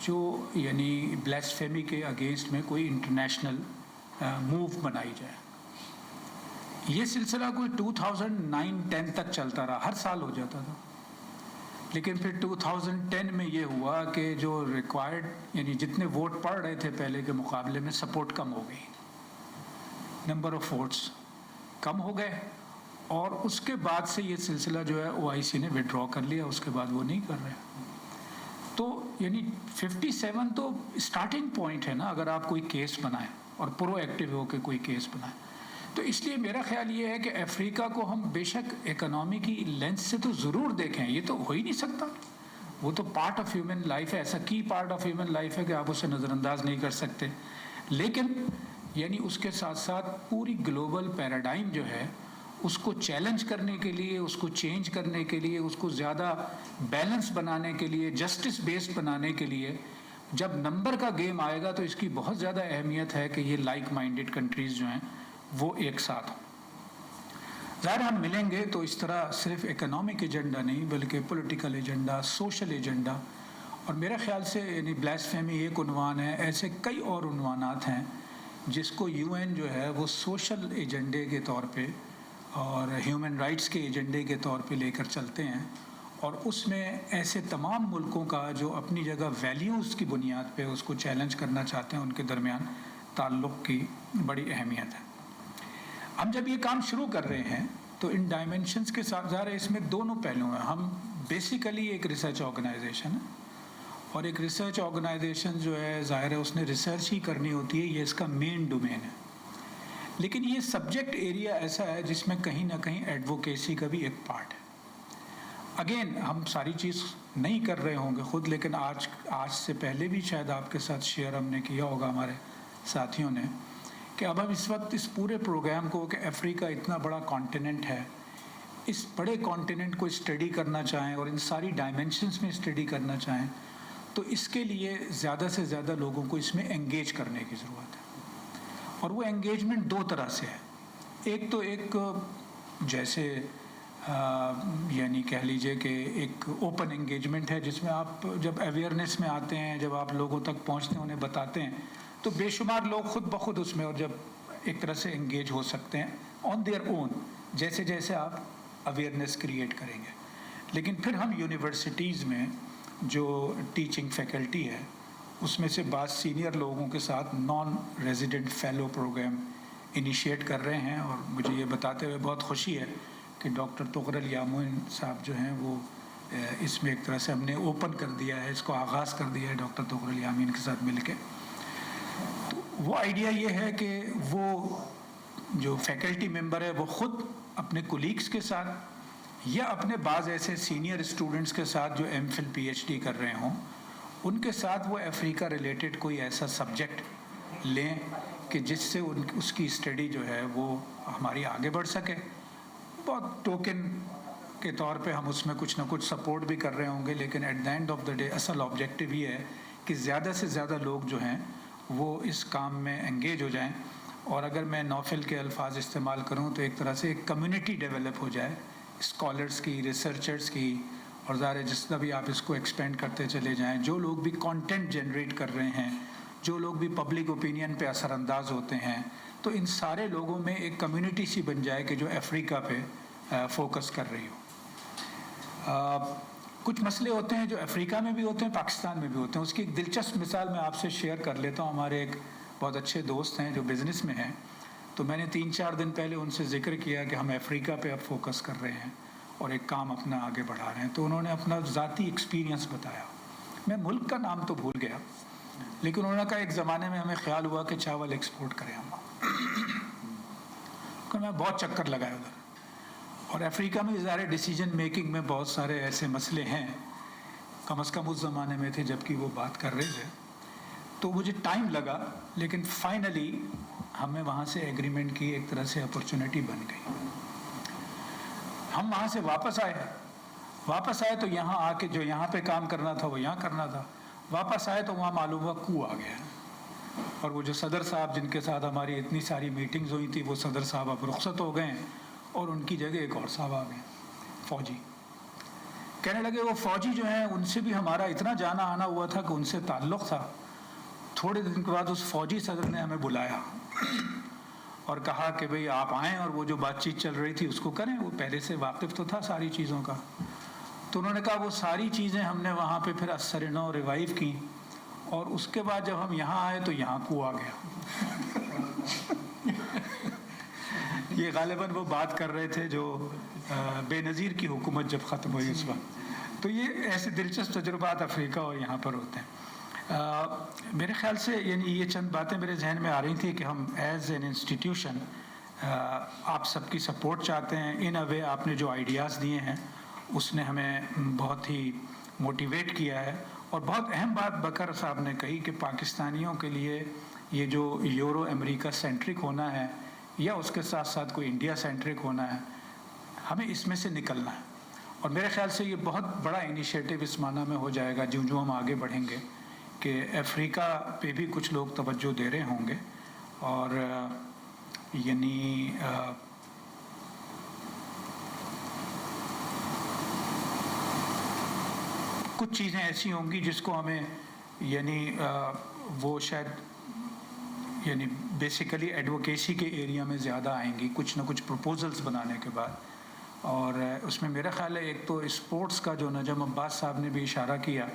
[SPEAKER 7] جو یعنی بلیسفیمی کے اگینسٹ میں کوئی انٹرنیشنل موو بنائی جائے. یہ سلسلہ کوئی 2009-10 تک چلتا رہا, ہر سال ہو جاتا تھا. لیکن پھر 2010 میں یہ ہوا کہ جو ریکوائرڈ یعنی جتنے ووٹ پڑ رہے تھے پہلے کے مقابلے میں سپورٹ کم ہو گئی, نمبر آف ووٹس کم ہو گئے, اور اس کے بعد سے یہ سلسلہ جو ہے OIC نے وڈرا کر لیا, اس کے بعد وہ نہیں کر رہے. تو یعنی 57 تو اسٹارٹنگ پوائنٹ ہے نا, اگر آپ کوئی کیس بنائیں اور پرو ایکٹیو ہو کے کوئی کیس بنائیں. تو اس لیے میرا خیال یہ ہے کہ افریقہ کو ہم بے شک اکنامی کی لینس سے تو ضرور دیکھیں, یہ تو ہو ہی نہیں سکتا, وہ تو پارٹ آف ہیومن لائف ہے, ایسا کی پارٹ آف ہیومن لائف ہے کہ آپ اسے نظر انداز نہیں کر سکتے. لیکن یعنی اس کے ساتھ ساتھ پوری گلوبل پیراڈائم جو ہے اس کو چیلنج کرنے کے لیے, اس کو چینج کرنے کے لیے, اس کو زیادہ بیلنس بنانے کے لیے, جسٹس بیسڈ بنانے کے لیے جب نمبر کا گیم آئے گا تو اس کی بہت زیادہ اہمیت ہے کہ یہ لائک مائنڈیڈ کنٹریز جو ہیں وہ ایک ساتھ ہوں. ظاہر ہم ملیں گے تو اس طرح صرف اکنامک ایجنڈا نہیں بلکہ پولیٹیکل ایجنڈا, سوشل ایجنڈا, اور میرے خیال سے یعنی بلیسفیمی ایک عنوان ہے, ایسے کئی اور عنوانات ہیں جس کو یو این جو ہے وہ سوشل ایجنڈے کے طور پہ اور ہیومن رائٹس کے ایجنڈے کے طور پہ لے کر چلتے ہیں. اور اس میں ایسے تمام ملکوں کا جو اپنی جگہ ویلیوز کی بنیاد پہ اس کو چیلنج کرنا چاہتے ہیں ان کے درمیان تعلق کی بڑی اہمیت ہے. ہم جب یہ کام شروع کر رہے ہیں تو ان ڈائمنشنز کے ساتھ ظاہر ہے اس میں دونوں پہلو ہیں. ہم بیسیکلی ایک ریسرچ آرگنائزیشن ہے, اور ایک ریسرچ آرگنائزیشن جو ہے ظاہر ہے اس نے ریسرچ ہی کرنی ہوتی ہے, یہ اس کا مین ڈومین ہے. لیکن یہ سبجیکٹ ایریا ایسا ہے جس میں کہیں نہ کہیں ایڈوکیسی کا بھی ایک پارٹ ہے. اگین ہم ساری چیز نہیں کر رہے ہوں گے خود, لیکن آج سے پہلے بھی شاید آپ کے ساتھ شیئر ہم نے کیا ہوگا ہمارے ساتھیوں نے کہ اب ہم اس وقت اس پورے پروگرام کو کہ افریقہ اتنا بڑا کانٹیننٹ ہے، اس بڑے کانٹیننٹ کو اسٹڈی کرنا چاہیں اور ان ساری ڈائمینشنز میں اسٹڈی کرنا چاہیں تو اس کے لیے زیادہ سے زیادہ لوگوں کو اس میں انگیج کرنے کی ضرورت ہے. اور وہ انگیجمنٹ دو طرح سے ہے. ایک تو ایک جیسے یعنی کہہ لیجئے کہ ایک اوپن انگیجمنٹ ہے جس میں آپ جب اویئرنیس میں آتے ہیں، جب آپ لوگوں تک پہنچتے ہیں، انہیں بتاتے ہیں تو بے شمار لوگ خود بخود اس میں اور جب ایک طرح سے انگیج ہو سکتے ہیں آن دیئر اون، جیسے جیسے آپ اویئرنیس کریٹ کریں گے. لیکن پھر ہم یونیورسٹیز میں جو ٹیچنگ فیکلٹی ہے اس میں سے بعض سینئر لوگوں کے ساتھ non resident fellow program initiate کر رہے ہیں، اور مجھے یہ بتاتے ہوئے بہت خوشی ہے کہ ڈاکٹر طغرل یامین صاحب جو ہیں وہ اس میں ایک طرح سے ہم نے اوپن کر دیا ہے، اس کو آغاز کر دیا ہے ڈاکٹر طغرل یامین کے ساتھ مل کے. تو وہ آئیڈیا یہ ہے کہ وہ جو فیکلٹی ممبر ہے وہ خود اپنے کولیگس کے ساتھ یا اپنے بعض ایسے سینئر اسٹوڈنٹس کے ساتھ جو M phil P H D کر رہے ہوں ان کے ساتھ وہ افریقہ ریلیٹڈ کوئی ایسا سبجیکٹ لیں کہ جس سے اس کی اسٹڈی جو ہے وہ ہماری آگے بڑھ سکے. بہت ٹوکن کے طور پہ ہم اس میں کچھ نہ کچھ سپورٹ بھی کر رہے ہوں گے، لیکن at the end of the day اصل آبجیکٹیو یہ ہے کہ زیادہ سے زیادہ لوگ جو ہیں وہ اس کام میں انگیج ہو جائیں. اور اگر میں نوفل کے الفاظ استعمال کروں تو ایک طرح سے ایک کمیونٹی ڈیولپ ہو جائے اسکالرس کی، ریسرچرس کی، اور ظاہر جس طرح بھی آپ اس کو ایکسپینڈ کرتے چلے جائیں، جو لوگ بھی کانٹینٹ جنریٹ کر رہے ہیں، جو لوگ بھی پبلک اوپینین پہ اثر انداز ہوتے ہیں، تو ان سارے لوگوں میں ایک کمیونٹی سی بن جائے کہ جو افریقہ پہ فوکس کر رہی ہو. کچھ مسئلے ہوتے ہیں جو افریقہ میں بھی ہوتے ہیں، پاکستان میں بھی ہوتے ہیں. اس کی ایک دلچسپ مثال میں آپ سے شیئر کر لیتا ہوں. ہمارے ایک بہت اچھے دوست ہیں جو بزنس میں ہیں، تو میں نے 3-4 دن پہلے ان سے ذکر کیا کہ ہم افریقہ پہ اب فوکس کر رہے ہیں اور ایک کام اپنا آگے بڑھا رہے ہیں. تو انہوں نے اپنا ذاتی ایکسپیرینس بتایا. میں ملک کا نام تو بھول گیا، لیکن انہوں نے کہا ایک زمانے میں ہمیں خیال ہوا کہ چاول ایکسپورٹ کریں ہم. میں بہت چکر لگایا ادھر، اور افریقہ میں ظاہر ڈیسیجن میکنگ میں بہت سارے ایسے مسئلے ہیں، کم از کم اس زمانے میں تھے جب کہ وہ بات کر رہے تھے. تو مجھے ٹائم لگا، لیکن فائنلی ہمیں وہاں سے ایگریمنٹ کی ایک طرح سے اپرچونٹی بن گئی. ہم وہاں سے واپس آئے تو یہاں آ کے جو یہاں پہ کام کرنا تھا وہ یہاں کرنا تھا. واپس آئے تو وہاں معلوم ہوا کو آ گیا، اور وہ جو صدر صاحب جن کے ساتھ ہماری اتنی ساری میٹنگز ہوئی تھی وہ صدر صاحب اب رخصت ہو گئے ہیں، اور ان کی جگہ ایک اور صاحب آ گئے فوجی. کہنے لگے وہ فوجی جو ہیں ان سے بھی ہمارا اتنا جانا آنا ہوا تھا کہ ان سے تعلق تھا. تھوڑے دن کے بعد اس فوجی صدر نے ہمیں بلایا اور کہا کہ بھئی آپ آئیں اور وہ جو بات چیت چل رہی تھی اس کو کریں. وہ پہلے سے واقف تو تھا ساری چیزوں کا. تو انہوں نے کہا وہ ساری چیزیں ہم نے وہاں پہ پھر اثر نو ریوائیو کی، اور اس کے بعد جب ہم یہاں آئے تو یہاں کو آ گیا. یہ غالباً وہ بات کر رہے تھے جو بے نظیر کی حکومت جب ختم ہوئی اس وقت. تو یہ ایسے دلچسپ تجربات افریقہ اور یہاں پر ہوتے ہیں. میرے خیال سے یعنی یہ چند باتیں میرے ذہن میں آ رہی تھی کہ ہم ایز این انسٹیٹیوشن آپ سب کی سپورٹ چاہتے ہیں. ان اے وے آپ نے جو آئیڈیاز دیے ہیں اس نے ہمیں بہت ہی موٹیویٹ کیا ہے. اور بہت اہم بات بکر صاحب نے کہی کہ پاکستانیوں کے لیے یہ جو یورو امریکہ سینٹرک ہونا ہے یا اس کے ساتھ ساتھ کوئی انڈیا سینٹرک ہونا ہے، ہمیں اس میں سے نکلنا ہے. اور میرے خیال سے یہ بہت بڑا انیشیٹو اس معنی میں ہو جائے گا جو ہم آگے بڑھیں گے کہ افریقہ پہ بھی کچھ لوگ توجہ دے رہے ہوں گے. اور یعنی کچھ چیزیں ایسی ہوں گی جس کو ہمیں یعنی وہ شاید یعنی بیسیکلی ایڈوکیسی کے ایریا میں زیادہ آئیں گی کچھ نہ کچھ پروپوزلز بنانے کے بعد. اور اس میں میرا خیال ہے ایک تو اسپورٹس کا جو نجم عباس صاحب نے بھی اشارہ کیا،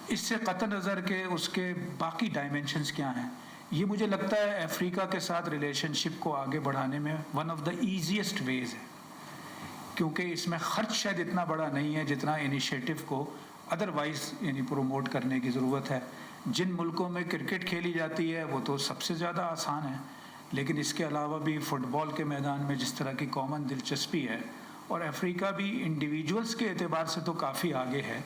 [SPEAKER 7] اس سے قطع نظر کہ اس کے باقی ڈائمینشنز کیا ہیں، یہ مجھے لگتا ہے افریقہ کے ساتھ ریلیشن شپ کو آگے بڑھانے میں ون آف دا ایزیسٹ ویز ہے، کیونکہ اس میں خرچ شاید اتنا بڑا نہیں ہے جتنا انیشیٹو کو ادروائز یعنی پروموٹ کرنے کی ضرورت ہے. جن ملکوں میں کرکٹ کھیلی جاتی ہے وہ تو سب سے زیادہ آسان ہے، لیکن اس کے علاوہ بھی فٹ بال کے میدان میں جس طرح کی کامن دلچسپی ہے، اور افریقہ بھی انڈیویجولز کے اعتبار سے تو کافی آگے ہے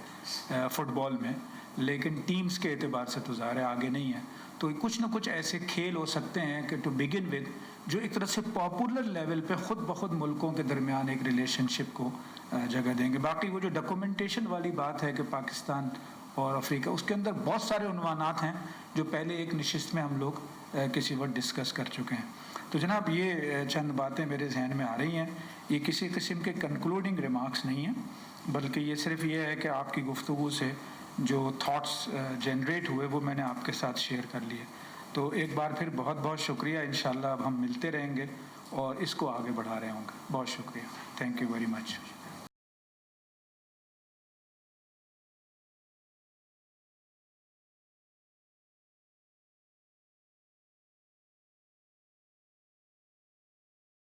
[SPEAKER 7] فٹ بال میں، لیکن ٹیمز کے اعتبار سے تو ظاہر آگے نہیں ہے. تو کچھ نہ کچھ ایسے کھیل ہو سکتے ہیں کہ ٹو بگن ود جو ایک طرح سے پاپولر لیول پہ خود بخود ملکوں کے درمیان ایک ریلیشن شپ کو جگہ دیں گے. باقی وہ جو ڈاکومنٹیشن والی بات ہے کہ پاکستان اور افریقہ، اس کے اندر بہت سارے عنوانات ہیں جو پہلے ایک نشست میں ہم لوگ کسی وقت ڈسکس کر چکے ہیں. تو جناب یہ چند باتیں میرے ذہن میں آ رہی ہیں. یہ کسی قسم کے کنکلوڈنگ ریمارکس نہیں ہیں، بلکہ یہ صرف یہ ہے کہ آپ کی گفتگو سے جو تھاٹس جنریٹ ہوئے وہ میں نے آپ کے ساتھ شیئر کر لیے. تو ایک بار پھر بہت بہت شکریہ. انشاءاللہ اب ہم ملتے رہیں گے اور اس کو آگے بڑھا رہے ہوں گے. بہت شکریہ. Thank you very much.